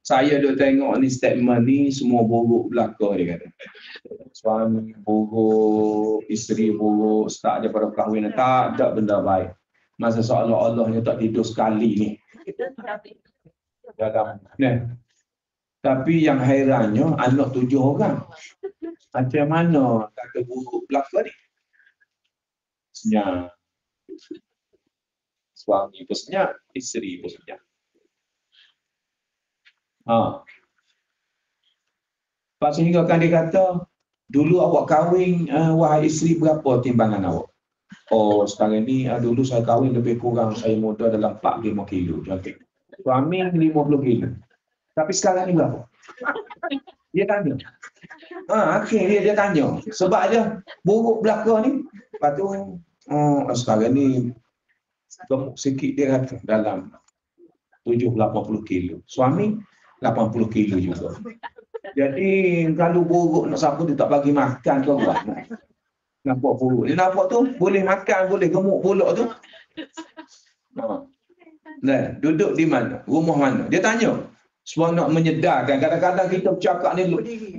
saya duk tengok ni statement ni semua buruk belaka dia kata. Suami buruk, isteri buruk, start daripada perkahwinan, tak ada benda baik. Masa seolah-olahnya tak tidur sekali ni. Tapi yang hairannya anak 7 orang. Macam mana kata buruk belaka ni? Senyap. Suami pun senyap, isteri pun senyap. Lepas sehingga kan dia kata, dulu awak kahwin, wahai isteri, berapa timbangan awak? Oh, sekarang ni dulu saya kahwin lebih kurang saya muda dalam 45 kilo. Contoh. Suami 50 kilo. Tapi sekarang ni berapa? Dia tanya. Akhirnya dia tanya. Sebab dia buruk belaka ni. Lepas tu, sekarang ni gemuk sikit dia kata dalam 70-80 kilo. Suami 80 kilo juga. Jadi kalau buruk nak siapa dia tak bagi makan ke orang. Nampak buruk. Dia nampak tu boleh makan, boleh gemuk pulak tu. Nah, duduk di mana? Rumah mana? Dia tanya. Sebab nak menyedarkan. Kadang-kadang kita bercakap ni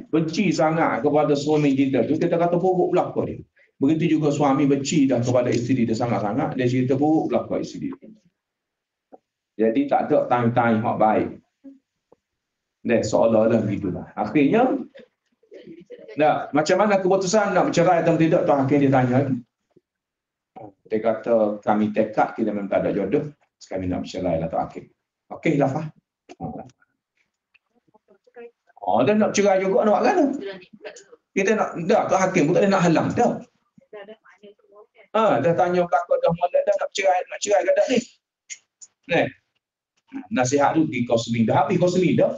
benci sangat kepada suami kita. Tu kita kata buruk belaka dia. Begitu juga suami benci dah kepada isteri dia sangat-sangat. Dia cerita buruk belaka isteri dia. Jadi tak ada time-time hak baik. Dah seolah-olah gitulah. Akhirnya macam mana keputusan nak bercerai atau tidak tu akhirnya dia tanya. Dia kata kami tekad kita memang tak ada jodoh. Kami nak bercerai lah tu akhir. Okey lah Fah. Dia nak cerai juga nak kan? Kita nak dah tu hakim bukan dia nak halang dah. Dah tanya belakang dah molek dah nak cerai gadak ni. Nasihat tu pergi kaunseling dah. Habis kaunseling dah.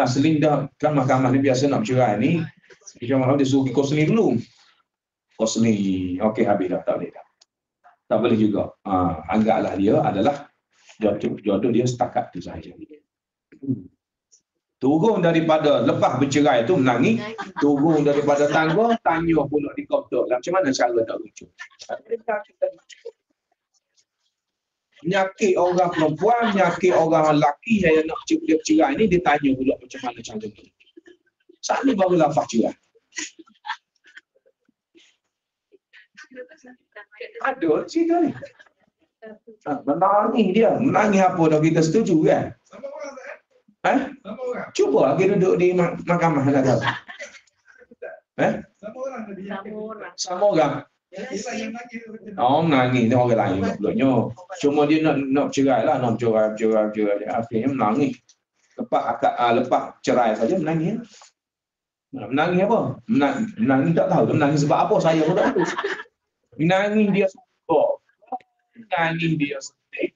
Seling dah kan mahkamah ni biasa nak bercerai ni. Macam dia suruh pergi kaunseling dulu. Kaunseling. Okey habis dah tak boleh dah. Tak boleh juga. Anggaplah dia adalah jodoh dia setakat tu saja. Turun daripada lepas bercerai tu menangis, turun daripada tangga tanya pula di kaunter. Macam mana cara tak lucu? Nyakit orang perempuan, nyakit orang lelaki yang nak dia bercerai ni dia tanya pula macam mana cara ni. Saat ni baru lafaz cerai. Ada cerita ni. Menangis dia. Menangis apa dah kita setuju kan? Sama orang tak? Sama orang. Cuba lagi duduk di mahkamah nak tahu. Sama orang tadi. Sama orang. Yang lagi. Menangis ni orang lain maklumnya. Cuma dia nak cerai lah, nak cerai. Akhirnya menangis. Lepas cerai saja menangis. Menangis apa? Menangis tak tahu. Menangis sebab apa saya pun tak tahu. Menangis dia suka. Menangis dia sedih.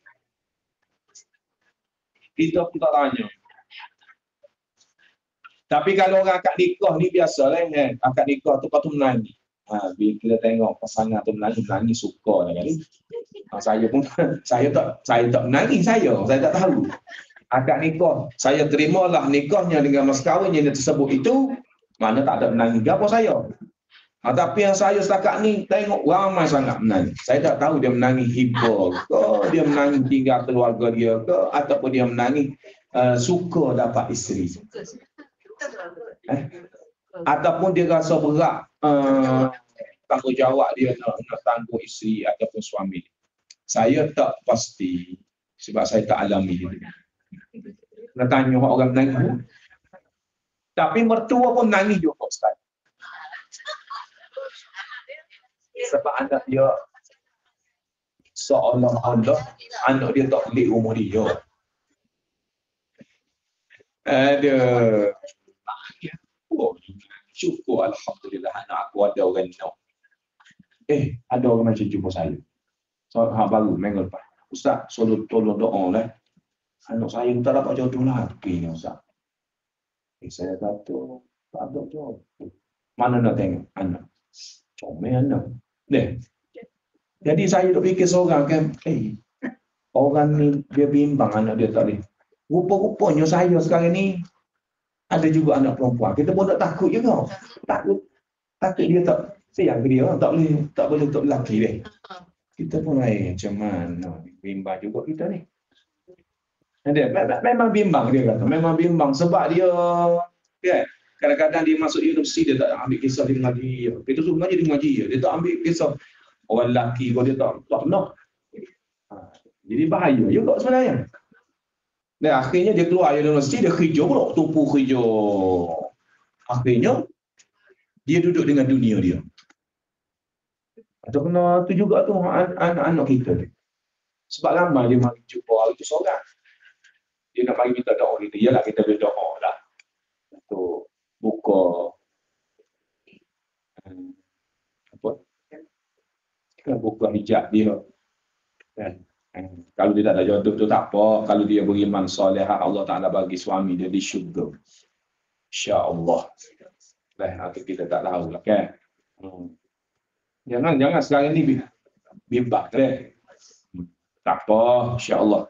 Kita pun tak tanya. Tapi kalau orang akad nikah ni biasalah akad nikah tu lepas tu menangis. Bila kita tengok pasangan tu menangis suka lah kan. Saya pun saya tak menangis saya tak tahu. Akad nikah saya terimalah nikahnya dengan mas kahwin yang tersebut itu mana tak ada menangis apa saya. Tapi yang saya setakat ni tengok ramai sangat menangis. Saya tak tahu dia menangis hibah ke, dia menangis tinggal keluarga dia ke, ataupun dia menangis suka dapat isteri. Ataupun dia rasa berat tanggungjawab dia nak tanggung isteri ataupun suami. Saya tak pasti sebab saya tak alami itu. Nak tanya orang menangis. Tapi mertua pun nangis juga Ustaz. Sebab anak dia seolah-olah anak dia tak pelik umur dia. Syukur Alhamdulillah anak aku ada orang nak. Ada orang macam jumpa saya. Baru minggu lepas. Ustaz, tolong doa lah. Anak saya tak dapat jodoh lagi ni Ustaz. Saya kata, tak ada jodoh. Mana nak tengok anak? Comel anak. Jadi saya duk fikir seorang kan, orang ni dia bimbang anak dia tak boleh. Rupa-rupanya saya sekarang ni ada juga anak perempuan. Kita pun tak takut juga. Takut dia tak sayang ke dia, tak boleh untuk lelaki dia. Kita pun macam mana bimbang juga kita ni. Memang bimbang dia kata. Memang bimbang sebab dia kadang-kadang dia masuk universiti dia tak ambil kisah dia mengaji. Kita suruh mengaji dia mengaji. Dia tak ambil kisah orang lelaki kalau dia tak pernah. Jadi bahaya juga sebenarnya. Dan akhirnya dia keluar dari universiti, dia kerja pula, tumpu kerja. Akhirnya dia duduk dengan dunia dia. Atau kena tu juga tu anak-anak kita ni. Sebab lama dia mari jumpa hari tu seorang. Dia nak mari minta doa kita. Yalah kita berdoa lah. Untuk buka buka hijab dia. Kan? Kalau dia tak ada jodoh tu tak apa. Kalau dia beriman soleh, Allah Ta'ala bagi suami dia di syurga. InsyaAllah. Itu kita tak tahu lah kan. Jangan sekarang ni bebas kan. Tak apa, insyaAllah.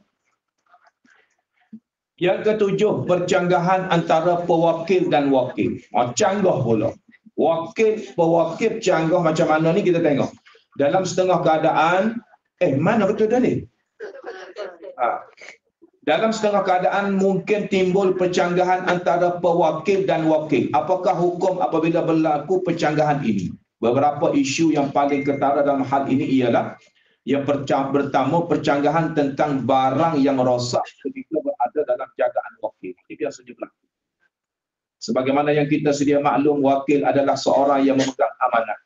Yang ketujuh, percanggahan antara pewakil dan wakil. Canggah pula. Pewakil canggah macam mana ni kita tengok. Dalam setengah keadaan, mana betul tadi? Dalam setengah keadaan mungkin timbul percanggahan antara pewakil dan wakil. Apakah hukum apabila berlaku percanggahan ini? Beberapa isu yang paling ketara dalam hal ini ialah yang pertama, percanggahan tentang barang yang rosak ketika berada dalam jagaan wakil. Ini biasanya berlaku. Sebagaimana yang kita sedia maklum, wakil adalah seorang yang memegang amanah.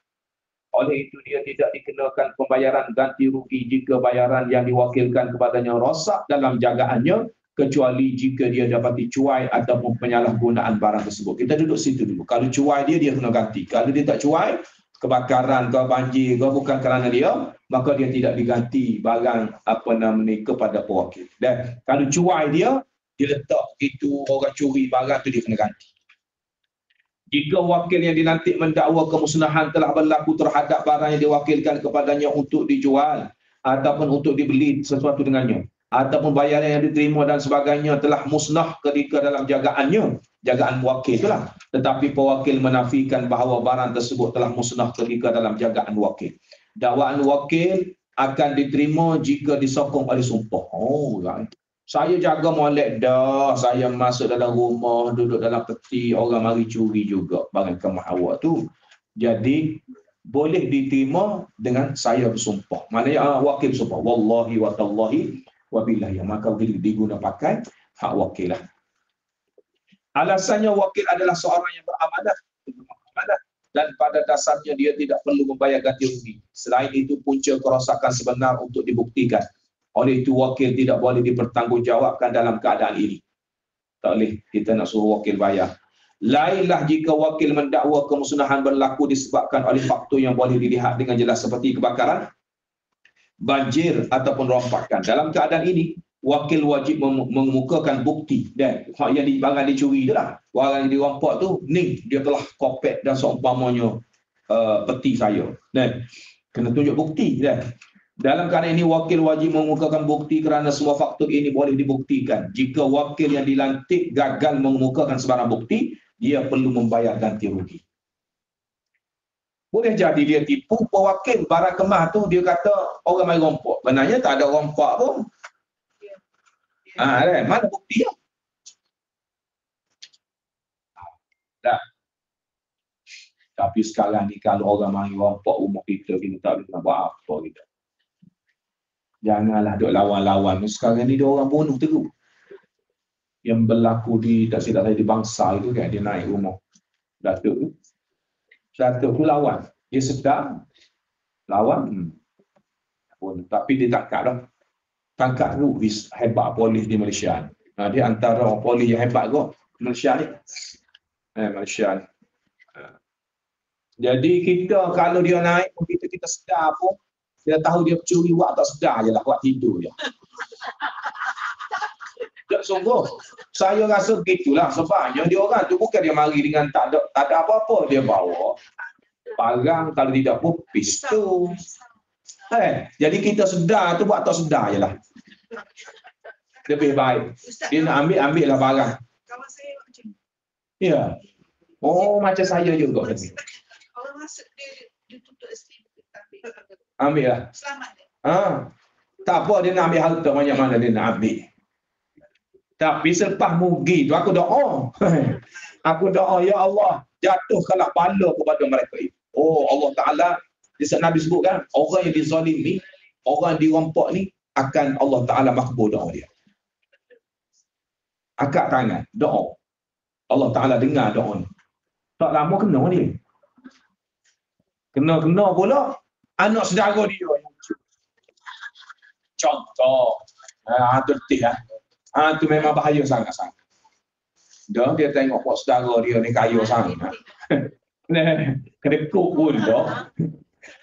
Oleh itu dia tidak dikenakan pembayaran ganti rugi jika bayaran yang diwakilkan kepadanya rosak dalam jagaannya, kecuali jika dia dapati cuai ataupun penyalahgunaan barang tersebut. Kita duduk situ dulu. Kalau cuai dia kena ganti. Kalau dia tak cuai, kebakaran ke banjir ke bukan kerana dia, maka dia tidak diganti barang kepada pewakil. Dan kalau cuai dia letak itu orang curi barang tu dia kena ganti. Jika wakil yang dilantik mendakwa kemusnahan telah berlaku terhadap barang yang diwakilkan kepadanya untuk dijual ataupun untuk dibeli sesuatu dengannya, ataupun bayaran yang diterima dan sebagainya telah musnah ketika dalam jagaannya, jagaan wakil itulah. Tetapi pewakil menafikan bahawa barang tersebut telah musnah ketika dalam jagaan wakil. Dakwaan wakil akan diterima jika disokong oleh sumpah. Saya jaga molek dah, saya masuk dalam rumah, duduk dalam peti, orang mari curi juga barang kemah awak tu. Jadi boleh diterima dengan saya bersumpah. Maknanya wakil bersumpah, wallahi wa tallahi wa billahi, maka diguna pakai hak wakil lah. Alasannya wakil adalah seorang yang beramanah dan pada dasarnya dia tidak perlu membayar ganti rugi. Selain itu punca kerosakan sebenar untuk dibuktikan. Oleh itu wakil tidak boleh dipertanggungjawabkan dalam keadaan ini. Tak boleh kita nak suruh wakil bayar. Lainlah jika wakil mendakwa kemusnahan berlaku disebabkan oleh faktor yang boleh dilihat dengan jelas seperti kebakaran, banjir ataupun rompakan. Dalam keadaan ini, wakil wajib mengemukakan bukti dan hak yang barang dicuri je lah. Barang yang dirompak tu, ni dia telah kopek dan seumpamanya peti saya. Dan kena tunjuk bukti dan dalam keadaan ini wakil wajib mengemukakan bukti kerana semua faktor ini boleh dibuktikan. Jika wakil yang dilantik gagal mengemukakan sebarang bukti, dia perlu membayar ganti rugi. Boleh jadi dia tipu pewakil barang kemah tu, dia kata orang main rompak. Benarnya tak ada rompak pun. Mana bukti dia? Dah. Tapi sekarang ni kalau orang main rompak rumah kita tak boleh nak buat apa kita. Janganlah duk lawan-lawan. Sekarang ni dia orang bunuh teruk. Yang berlaku tak silap saya di Bangsa itu kan, dia naik rumah Datuk tu lawan. Dia sedar lawan. Tapi dia tangkap dah. Tangkap tu hebat polis di Malaysia. Dia antara orang polis yang hebat kot Malaysia ni. Malaysia ni. Jadi kita kalau dia naik kita sedar pun, dia tahu dia pencuri, buat tak sedar je lah, buat tidur je. Tak sungguh. Saya rasa begitulah sebabnya dia orang tu bukan dia mari dengan tak ada apa-apa dia bawa. Barang kalau tidak pun pistol. Jadi kita sedar tu buat tak sedar je lah. Lebih baik. Dia nak ambil lah barang. Kawan saya macam ni. Ya. Oh macam saya juga tadi. Orang masuk dia tutup STB. Ambil lah. Selamat dia. Tak apa dia nak ambil harta macam mana dia nak ambil. Tapi selepas mugi tu aku doa. Aku doa, ya Allah, jatuhkanlah bala kepada mereka itu. Oh Allah Ta'ala, Nabi sebut kan, orang yang dizalimi, orang yang dirompak ni, akan Allah Ta'ala makbul doa dia. Angkat tangan, doa. Allah Ta'ala dengar doa ni. Tak lama kena dia. Kena pula anak saudara dia. Contoh. Tu letih lah. Tu memang bahaya sangat-sangat. Dia tengok buat saudara dia ni kaya sangat. Kedekut pun dah.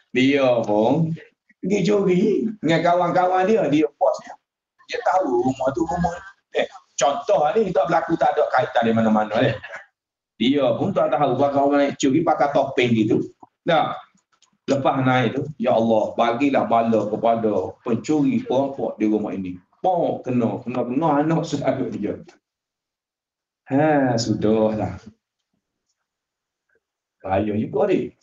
Dia pun Pergi curi dengan kawan-kawan dia bosnya. Dia tahu rumah tu rumah. Contoh ni tak berlaku tak ada kaitan di mana-mana Dia pun tak tahu bakal orang naik curi pakai topeng gitu. Dah. Lepas naik tu, ya Allah, bagilah bala kepada pencuri pokok di rumah ini. Kena anak selalu dia. Sudahlah. Bahaya juga ni.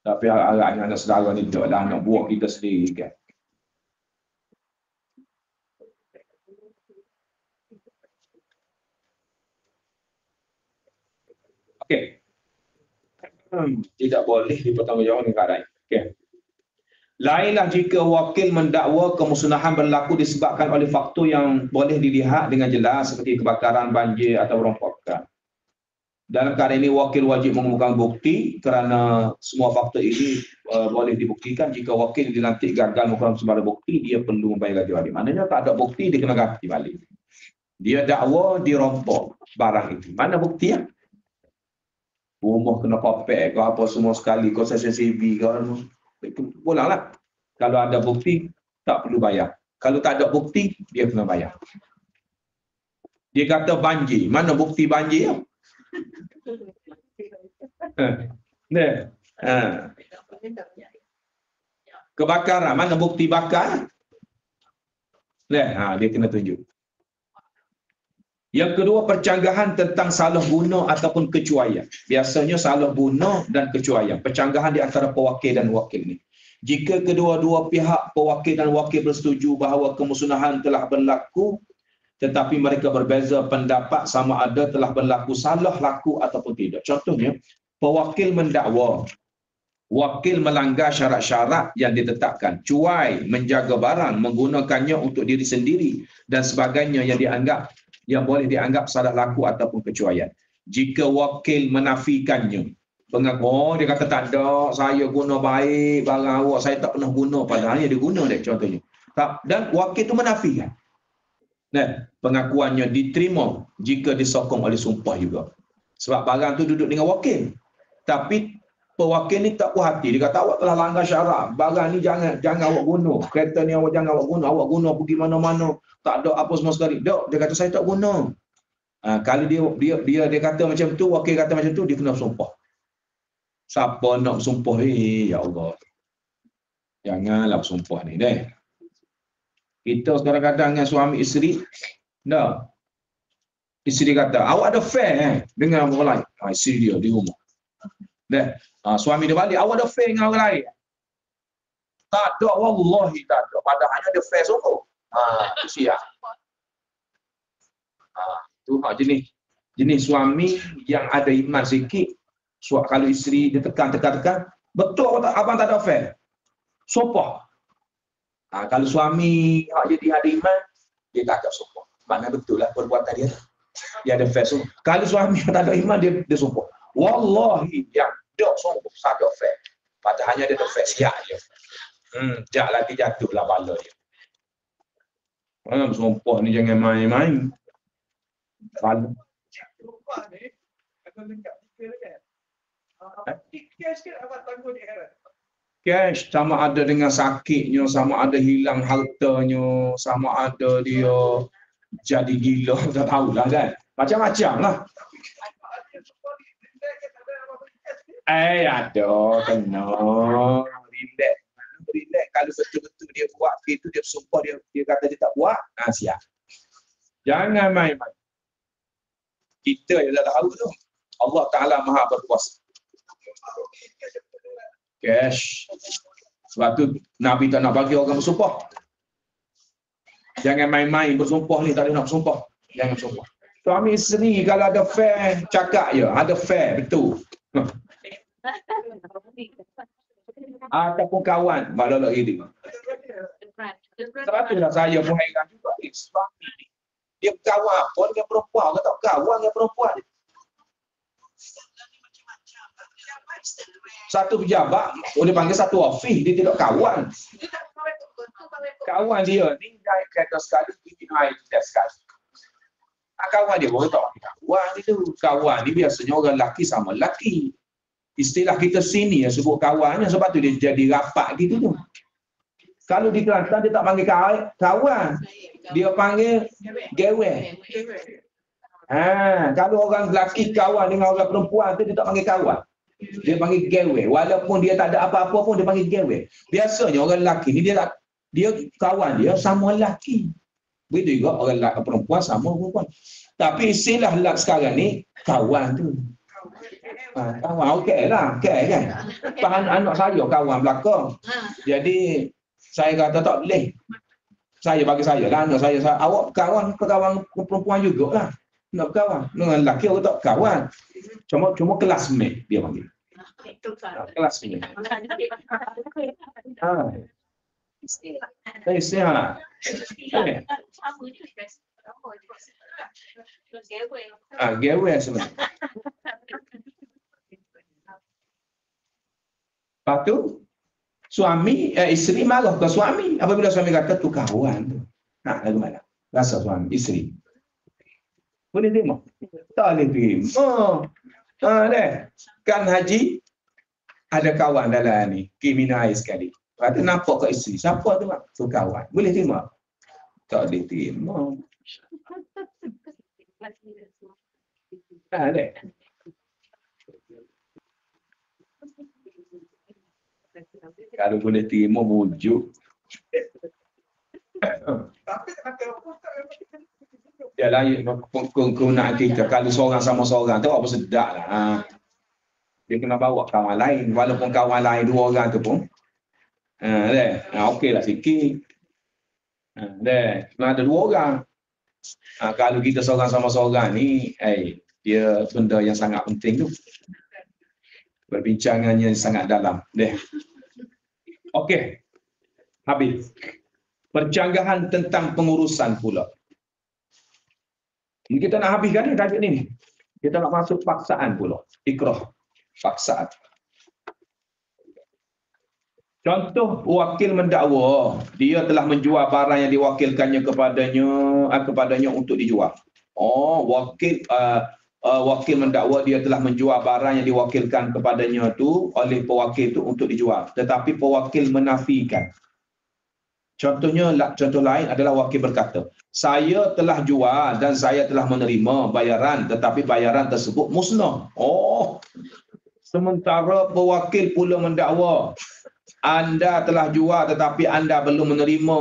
Tapi agaknya anak saudara ni tak lah nak buat kita sendiri kan. Okey. Tidak boleh dipertanggungjawabkan negara lain. Okey. Lainlah jika wakil mendakwa kemusnahan berlaku disebabkan oleh faktor yang boleh dilihat dengan jelas seperti kebakaran, banjir atau rompokan. Dalam keadaan ini wakil wajib mengumpulkan bukti kerana semua faktor ini boleh dibuktikan. Jika wakil dilantik gagal mengumpulkan sembarang bukti, dia perlu membayar gaji balik. Maknanya tak ada bukti, dia kena ganti balik. Dia dakwa dirompok barang itu. Mana bukti ya? Rumah kena kopek ke apa semua sekali, kau CCTV ke pulanglah. Kalau ada bukti tak perlu bayar. Kalau tak ada bukti dia kena bayar. Dia kata banjir, mana bukti banjir? Kebakaran, mana bukti bakar? Dia kena tunjuk. Yang kedua, percanggahan tentang salah guna ataupun kecuaian. Biasanya salah guna dan kecuaian. Percanggahan di antara pewakil dan wakil ni. Jika kedua-dua pihak, pewakil dan wakil bersetuju bahawa kemusnahan telah berlaku, tetapi mereka berbeza pendapat sama ada telah berlaku salah laku ataupun tidak. Contohnya, pewakil mendakwa. Wakil melanggar syarat-syarat yang ditetapkan. Cuai, menjaga barang, menggunakannya untuk diri sendiri dan sebagainya yang boleh dianggap salah laku ataupun kecuaian. Jika wakil menafikannya, dia kata tak ada, saya guna baik barang awak, saya tak pernah guna, padahal dia guna contohnya. Dan wakil itu menafikan. Pengakuannya diterima jika disokong oleh sumpah juga. Sebab barang tu duduk dengan wakil. Tapi pewakil ni tak puas hati, dia kata awak telah langgar syarat, barang ni jangan awak guna, kereta ni awak jangan awak guna pergi mana-mana, tak ada apa semua sekali. Dia kata saya tak guna. Kalau dia kata macam tu, wakil kata macam tu, dia kena sumpah. Siapa nak sumpah ya Allah. Janganlah sumpah ni deh. Kita kadang-kadang dengan suami isteri, isteri kata, awak ada affair dengan orang lain. Isteri dia di rumah. Suami dia balik, awak ada affair dengan orang lain. Tak ada, wallahi tak ada. Padahal ada affair sungguh. Itu siap. Tu jenis suami yang ada iman sikit. Kalau isteri dia tekan, betul abang tak ada affair? Sumpah. Kalau suami jadi ada iman, dia tak ada sumpah. Mana betul lah perbuatan dia. Dia ada affair sungguh. Kalau suami tak ada iman, dia sumpah. Wallahi yang dia sungguh tak ada affair. Padahal hanya dia ada affair siap je. Jak lagi jatuhlah bala dia. Sumpah ni jangan main-main. Kalau Rumah ni akan lengkap detail kan. Cash ke awak tanggung dia heran? cash, sama ada dengan sakitnya, sama ada hilang hartanya, sama ada dia jadi gila, tak tahulah kan. Macam-macam lah. Ada, kena. Relax. Kalau betul-betul dia buat itu, dia sumpah dia kata dia tak buat, siap. Jangan main-main. Kita yang dah tahu tu. Allah Ta'ala Maha Berkuasa. Cash. Sebab tu Nabi tak nak bagi orang bersumpah. Jangan main-main bersumpah ni, tak ada nak bersumpah. Jangan bersumpah. Suami isteri kalau ada fair, cakap je. Ada fair, betul. Ataupun kawan, baru lagi dia. Sebab tu lah saya pun heran juga. Suami ni, dia kawan pun dengan perempuan, orang tak kawan dengan perempuan. Satu pejabat, boleh panggil satu ofis, dia tidak kawan. Kawan dia ni naik kereta sekali, pergi naik kereta sekali. Kawan dia boleh tak kawan itu. Kawan ni biasanya orang lelaki sama lelaki. Istilah kita sini yang sebut kawannya, sebab tu dia jadi rapat gitu tu. Kalau di Kelantan dia tak panggil kawan. Dia panggil gewe. Kalau orang lelaki kawan dengan orang perempuan tu dia tak panggil kawan. Dia panggil gewe. Walaupun dia tak ada apa-apa pun dia panggil gewe. Biasanya orang lelaki ni dia kawan dia sama lelaki. Begitu juga orang lelaki perempuan sama perempuan. Tapi istilah lelaki sekarang ni kawan tu. Kawan okey lah, okey kan. Anak saya kawan belakang. Jadi saya kata tak boleh. Saya bagi saya lah anak saya awak kawan perempuan jugalah. Nak kawan dengan lelaki orang tak kawan. Cuma classmate dia panggil. Classmate. Istilah. Gewe sebenarnya. Lepas tu suami, isteri marah ke suami apabila suami kata tu kawan tu. Lagu mana? Rasa suami, isteri. Boleh terima? Tak boleh terima. Kan Haji ada kawan dalam ni, kriminal sekali. Lepas tu nampak ke isteri. Siapa tu mak? Tu kawan. Boleh terima? Tak boleh terima. Kalau boleh terima bujuk. Dia lain penggunaan kita. Kalau seorang sama seorang tu apa sedap lah. Dia kena bawa kawan lain. Walaupun kawan lain dua orang tu pun. Okey lah sikit. Kena ada dua orang. Kalau kita seorang sama seorang ni, dia benda yang sangat penting tu. Perbincangannya sangat dalam. Okey. Habis. Percanggahan tentang pengurusan pula. Ini kita nak habiskan ni tajuk ni. Kita nak masuk paksaan pula. Ikrah. Paksaan. Contoh wakil mendakwa, dia telah menjual barang yang diwakilkannya kepadanya untuk dijual. Wakil mendakwa dia telah menjual barang yang diwakilkan kepadanya tu oleh pewakil tu untuk dijual. Tetapi pewakil menafikan. Contoh lain adalah wakil berkata, saya telah jual dan saya telah menerima bayaran tetapi bayaran tersebut musnah. Sementara pewakil pula mendakwa, anda telah jual tetapi anda belum menerima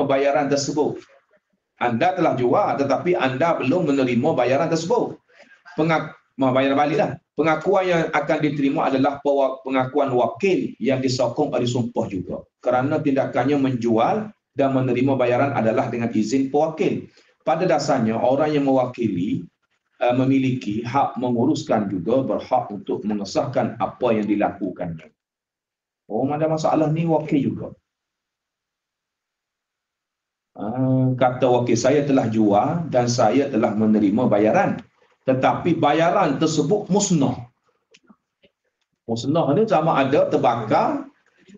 bayaran tersebut. Anda telah jual tetapi anda belum menerima bayaran tersebut. Bayaran baliklah. Pengakuan yang akan diterima adalah pengakuan wakil yang disokong oleh sumpah juga. Kerana tindakannya menjual dan menerima bayaran adalah dengan izin pewakil. Pada dasarnya orang yang mewakili memiliki hak menguruskan juga berhak untuk mengesahkan apa yang dilakukannya. Ada masalah ni wakil juga. Kata wakil, saya telah jual dan saya telah menerima bayaran. Tetapi bayaran tersebut musnah. Musnah ni sama ada terbakar,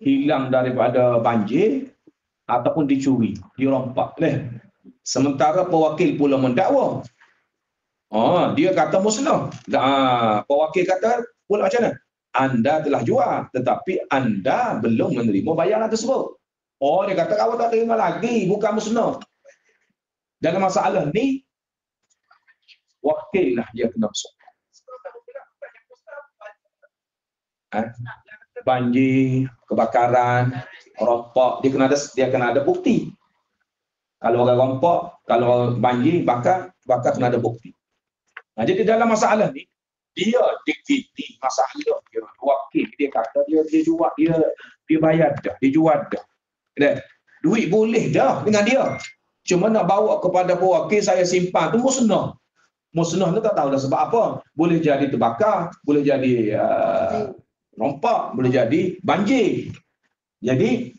hilang daripada banjir, ataupun dicuri, dirompak. Sementara pewakil pula mendakwa. Dia kata musnah. Pewakil kata pula macam mana? Anda telah jual, tetapi anda belum menerima bayaran tersebut. Dia kata awak tak terima lagi, bukan musnah. Dalam masalah ni, wakil lah dia kena masuk. Banjir, kebakaran, rompak, dia kena ada bukti. Kalau orang rompak, kalau banjir, bakar kena ada bukti. Jadi dalam masalah ni, dia dikiti masalah dia. Wakil dia kata dia jual, dia bayar dah, dia jual dah. Duit boleh dah dengan dia. Cuma nak bawa kepada pewakil saya simpan tu musnah. Musnah tu tak tahu dah sebab apa. Boleh jadi terbakar, boleh jadi rompak, boleh jadi banjir. Jadi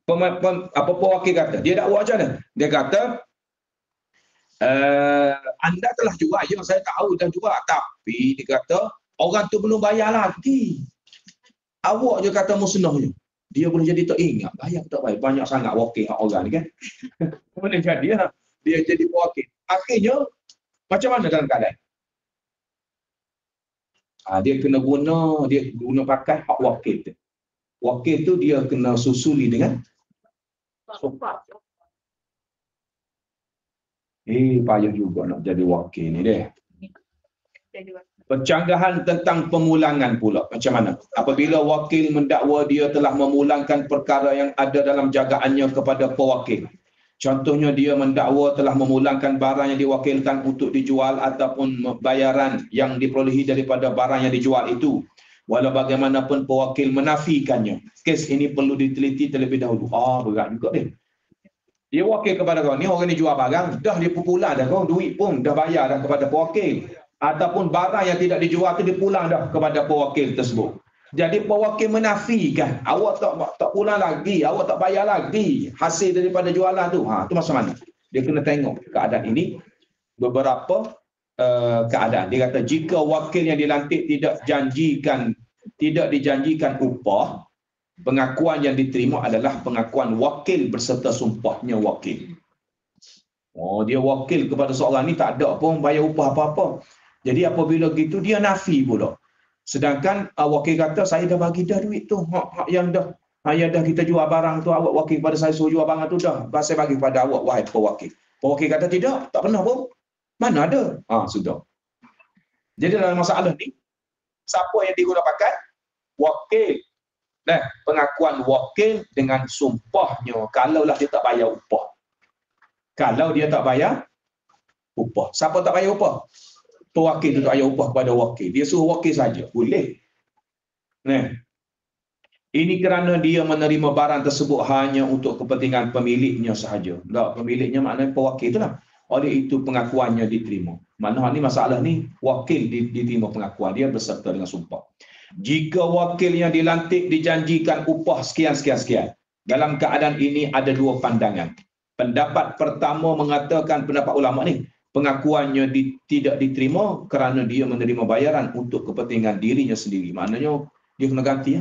apa pewakil kata? Dia dakwa macam mana? Dia kata anda telah jual, ya saya tahu dah jual, tapi dia kata orang tu belum bayar lagi. Awak je kata musnahnya. Dia boleh jadi tak ingat bayar tak bayar. Banyak sangat wakil orang ni kan. Boleh jadi dia jadi wakil. Akhirnya macam mana dalam keadaan? Dia kena guna pakai hak wakil tu. Wakil tu dia kena susuli dengan sumpah. Payah juga nak jadi wakil ni deh. Pencanggahan tentang pemulangan pula. Macam mana? Apabila wakil mendakwa dia telah memulangkan perkara yang ada dalam jagaannya kepada pewakil. Contohnya dia mendakwa telah memulangkan barang yang diwakilkan untuk dijual ataupun bayaran yang diperolehi daripada barang yang dijual itu. Walau bagaimanapun pewakil menafikannya. Kes ini perlu diteliti terlebih dahulu. Berat juga dia. Dia wakil kepada kau. Ni orang ni jual barang. Dah dia pulang dah kau. Duit pun dah bayar dah kepada pewakil. Ataupun barang yang tidak dijual tu dia pulang dah kepada pewakil tersebut. Jadi pewakil menafikan. Awak tak pulang lagi. Awak tak bayar lagi hasil daripada jualan tu. Tu macam mana? Dia kena tengok keadaan ini. Beberapa keadaan. Dia kata jika wakil yang dilantik tidak dijanjikan upah, pengakuan yang diterima adalah pengakuan wakil berserta sumpahnya wakil. Dia wakil kepada seorang ni tak ada pun bayar upah apa-apa. Jadi apabila gitu dia nafi pula. Sedangkan wakil kata saya dah bagi dah duit tu. Hak yang dah kita jual barang tu, awak wakil kepada saya suruh jual barang tu dah. Saya bagi kepada awak wahai pewakil. Pewakil kata tidak, tak pernah pun. Mana ada? Sudah. Jadi dalam masalah ni, siapa yang diguna pakai? Wakil. Pengakuan wakil dengan sumpahnya kalaulah dia tak bayar upah. Kalau dia tak bayar upah. Siapa tak bayar upah? Pewakil tu tak bayar upah kepada wakil. Dia suruh wakil saja. Boleh. Ini kerana dia menerima barang tersebut hanya untuk kepentingan pemiliknya sahaja. Tak, pemiliknya maknanya pewakil tu lah. Oleh itu pengakuannya diterima. Maknanya ni masalah ni wakil diterima pengakuan dia berserta dengan sumpah. Jika wakil yang dilantik dijanjikan upah sekian. Dalam keadaan ini ada dua pandangan. Pendapat pertama mengatakan pendapat ulama ni, pengakuannya tidak diterima kerana dia menerima bayaran untuk kepentingan dirinya sendiri. Maknanya dia kena ganti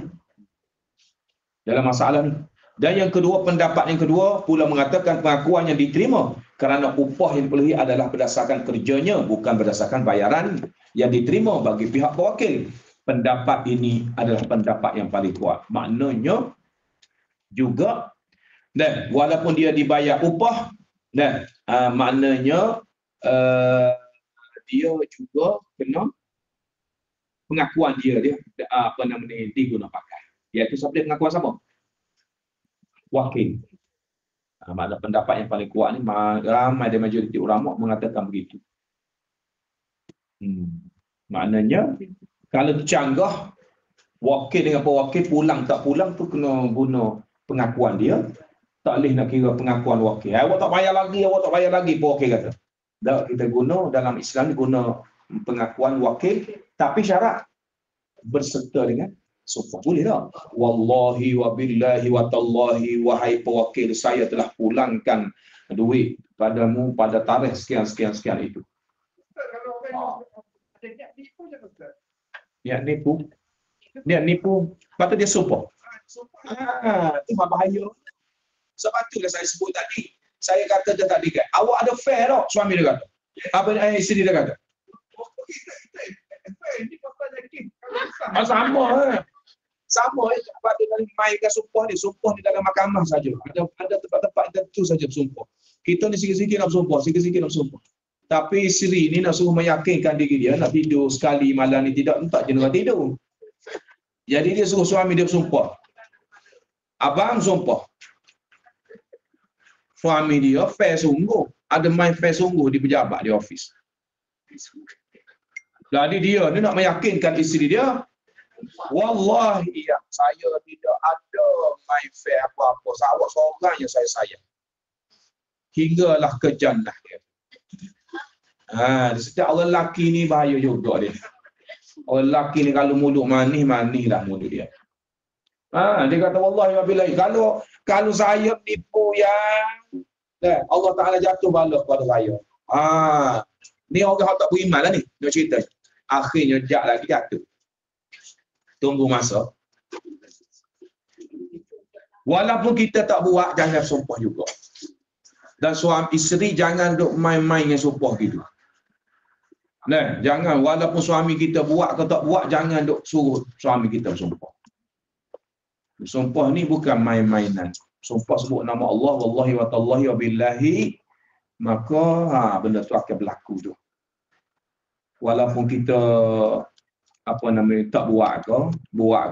dalam masalah ni. Dan yang kedua, pendapat yang kedua pula mengatakan pengakuan yang diterima kerana upah yang diperolehi adalah berdasarkan kerjanya, bukan berdasarkan bayaran yang diterima bagi pihak pewakil. Pendapat ini adalah pendapat yang paling kuat. Maknanya juga walaupun dia dibayar upah, maknanya dia juga kena pengakuan dia diguna pakai. Iaitu seperti pengakuan siapa? Wakil. Makna pendapat yang paling kuat ni ramai dari majoriti ulama mengatakan begitu. Maknanya kalau tercanggah wakil dengan pewakil pulang tak pulang tu kena guna pengakuan dia. Tak boleh nak kira pengakuan wakil. Awak tak bayar lagi pewakil kata. Tak, kita guna dalam Islam ni guna pengakuan wakil tapi syarat berserta dengan sumpah. Boleh tak? Wallahi wa billahi wa tallahi wahai pewakil, saya telah pulangkan duit padamu pada tarikh sekian itu. Kalau orang ada niat nipu je Ustaz. Niat nipu. Patut dia sumpah. Itu bahaya. Sebab itulah saya sebut tadi. Saya kata dia tadi kan, awak ada fair tak? Suami dia kata. Apa isteri dia kata? Ini pasal lagi. Sama Sama sebab dia mainkan sumpah ni dalam mahkamah saja. Ada tempat-tempat tertentu saja bersumpah. Kita ni sikit-sikit nak bersumpah. Tapi isteri ni nak suruh meyakinkan diri dia nak tidur sekali malam ni tak jenuh tidur. Jadi dia suruh suami dia bersumpah. Abang sumpah. Suami dia fair sungguh. Ada main fair sungguh di pejabat di office. Jadi dia ni nak meyakinkan isteri dia, wallahi ya, saya tidak ada main fair apa-apa. Awak seorang yang saya sayang. Hinggalah ke jannah dia. Setiap orang lelaki ni bahaya juga dia. Orang lelaki ni kalau mulut manis lah mulut dia. Dia kata wallahi wa billahi, kalau saya tipu Allah Ta'ala jatuh bala kepada saya. Ni orang tak beriman lah ni. Dia cerita. Akhirnya jak lagi jatuh. Tunggu masa. Walaupun kita tak buat, jangan sumpah juga. Dan suami isteri jangan duk main-main dengan sumpah gitu. Nah, jangan walaupun suami kita buat atau tak buat, jangan duk suruh suami kita bersumpah. Sumpah ni bukan main-mainan. Sumpah sebut nama Allah, wallahi wa tallahi wa billahi, maka benda tu akan berlaku tu. Walaupun kita apa namanya tak buat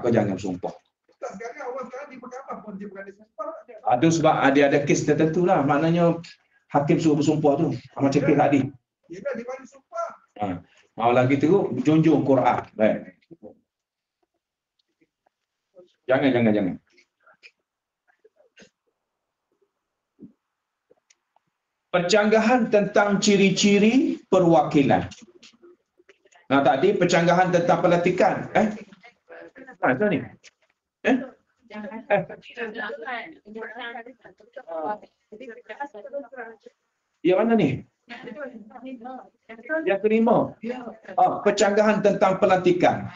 ke jangan bersumpah. Sekarang orang sekarang di mahkamah pun dia berani sumpah. Ada sebab ada kes tertentu lah. Maknanya hakim suruh bersumpah tu. Macam kes tadi. Dia di berani sumpah. Mau lagi tu junjung Quran. Baik. Jangan. Percanggahan tentang ciri-ciri perwakilan. Nah tadi percanggahan tentang pelantikan. Mana ni? Ya mana ni? Yang kelima. Percanggahan tentang pelantikan.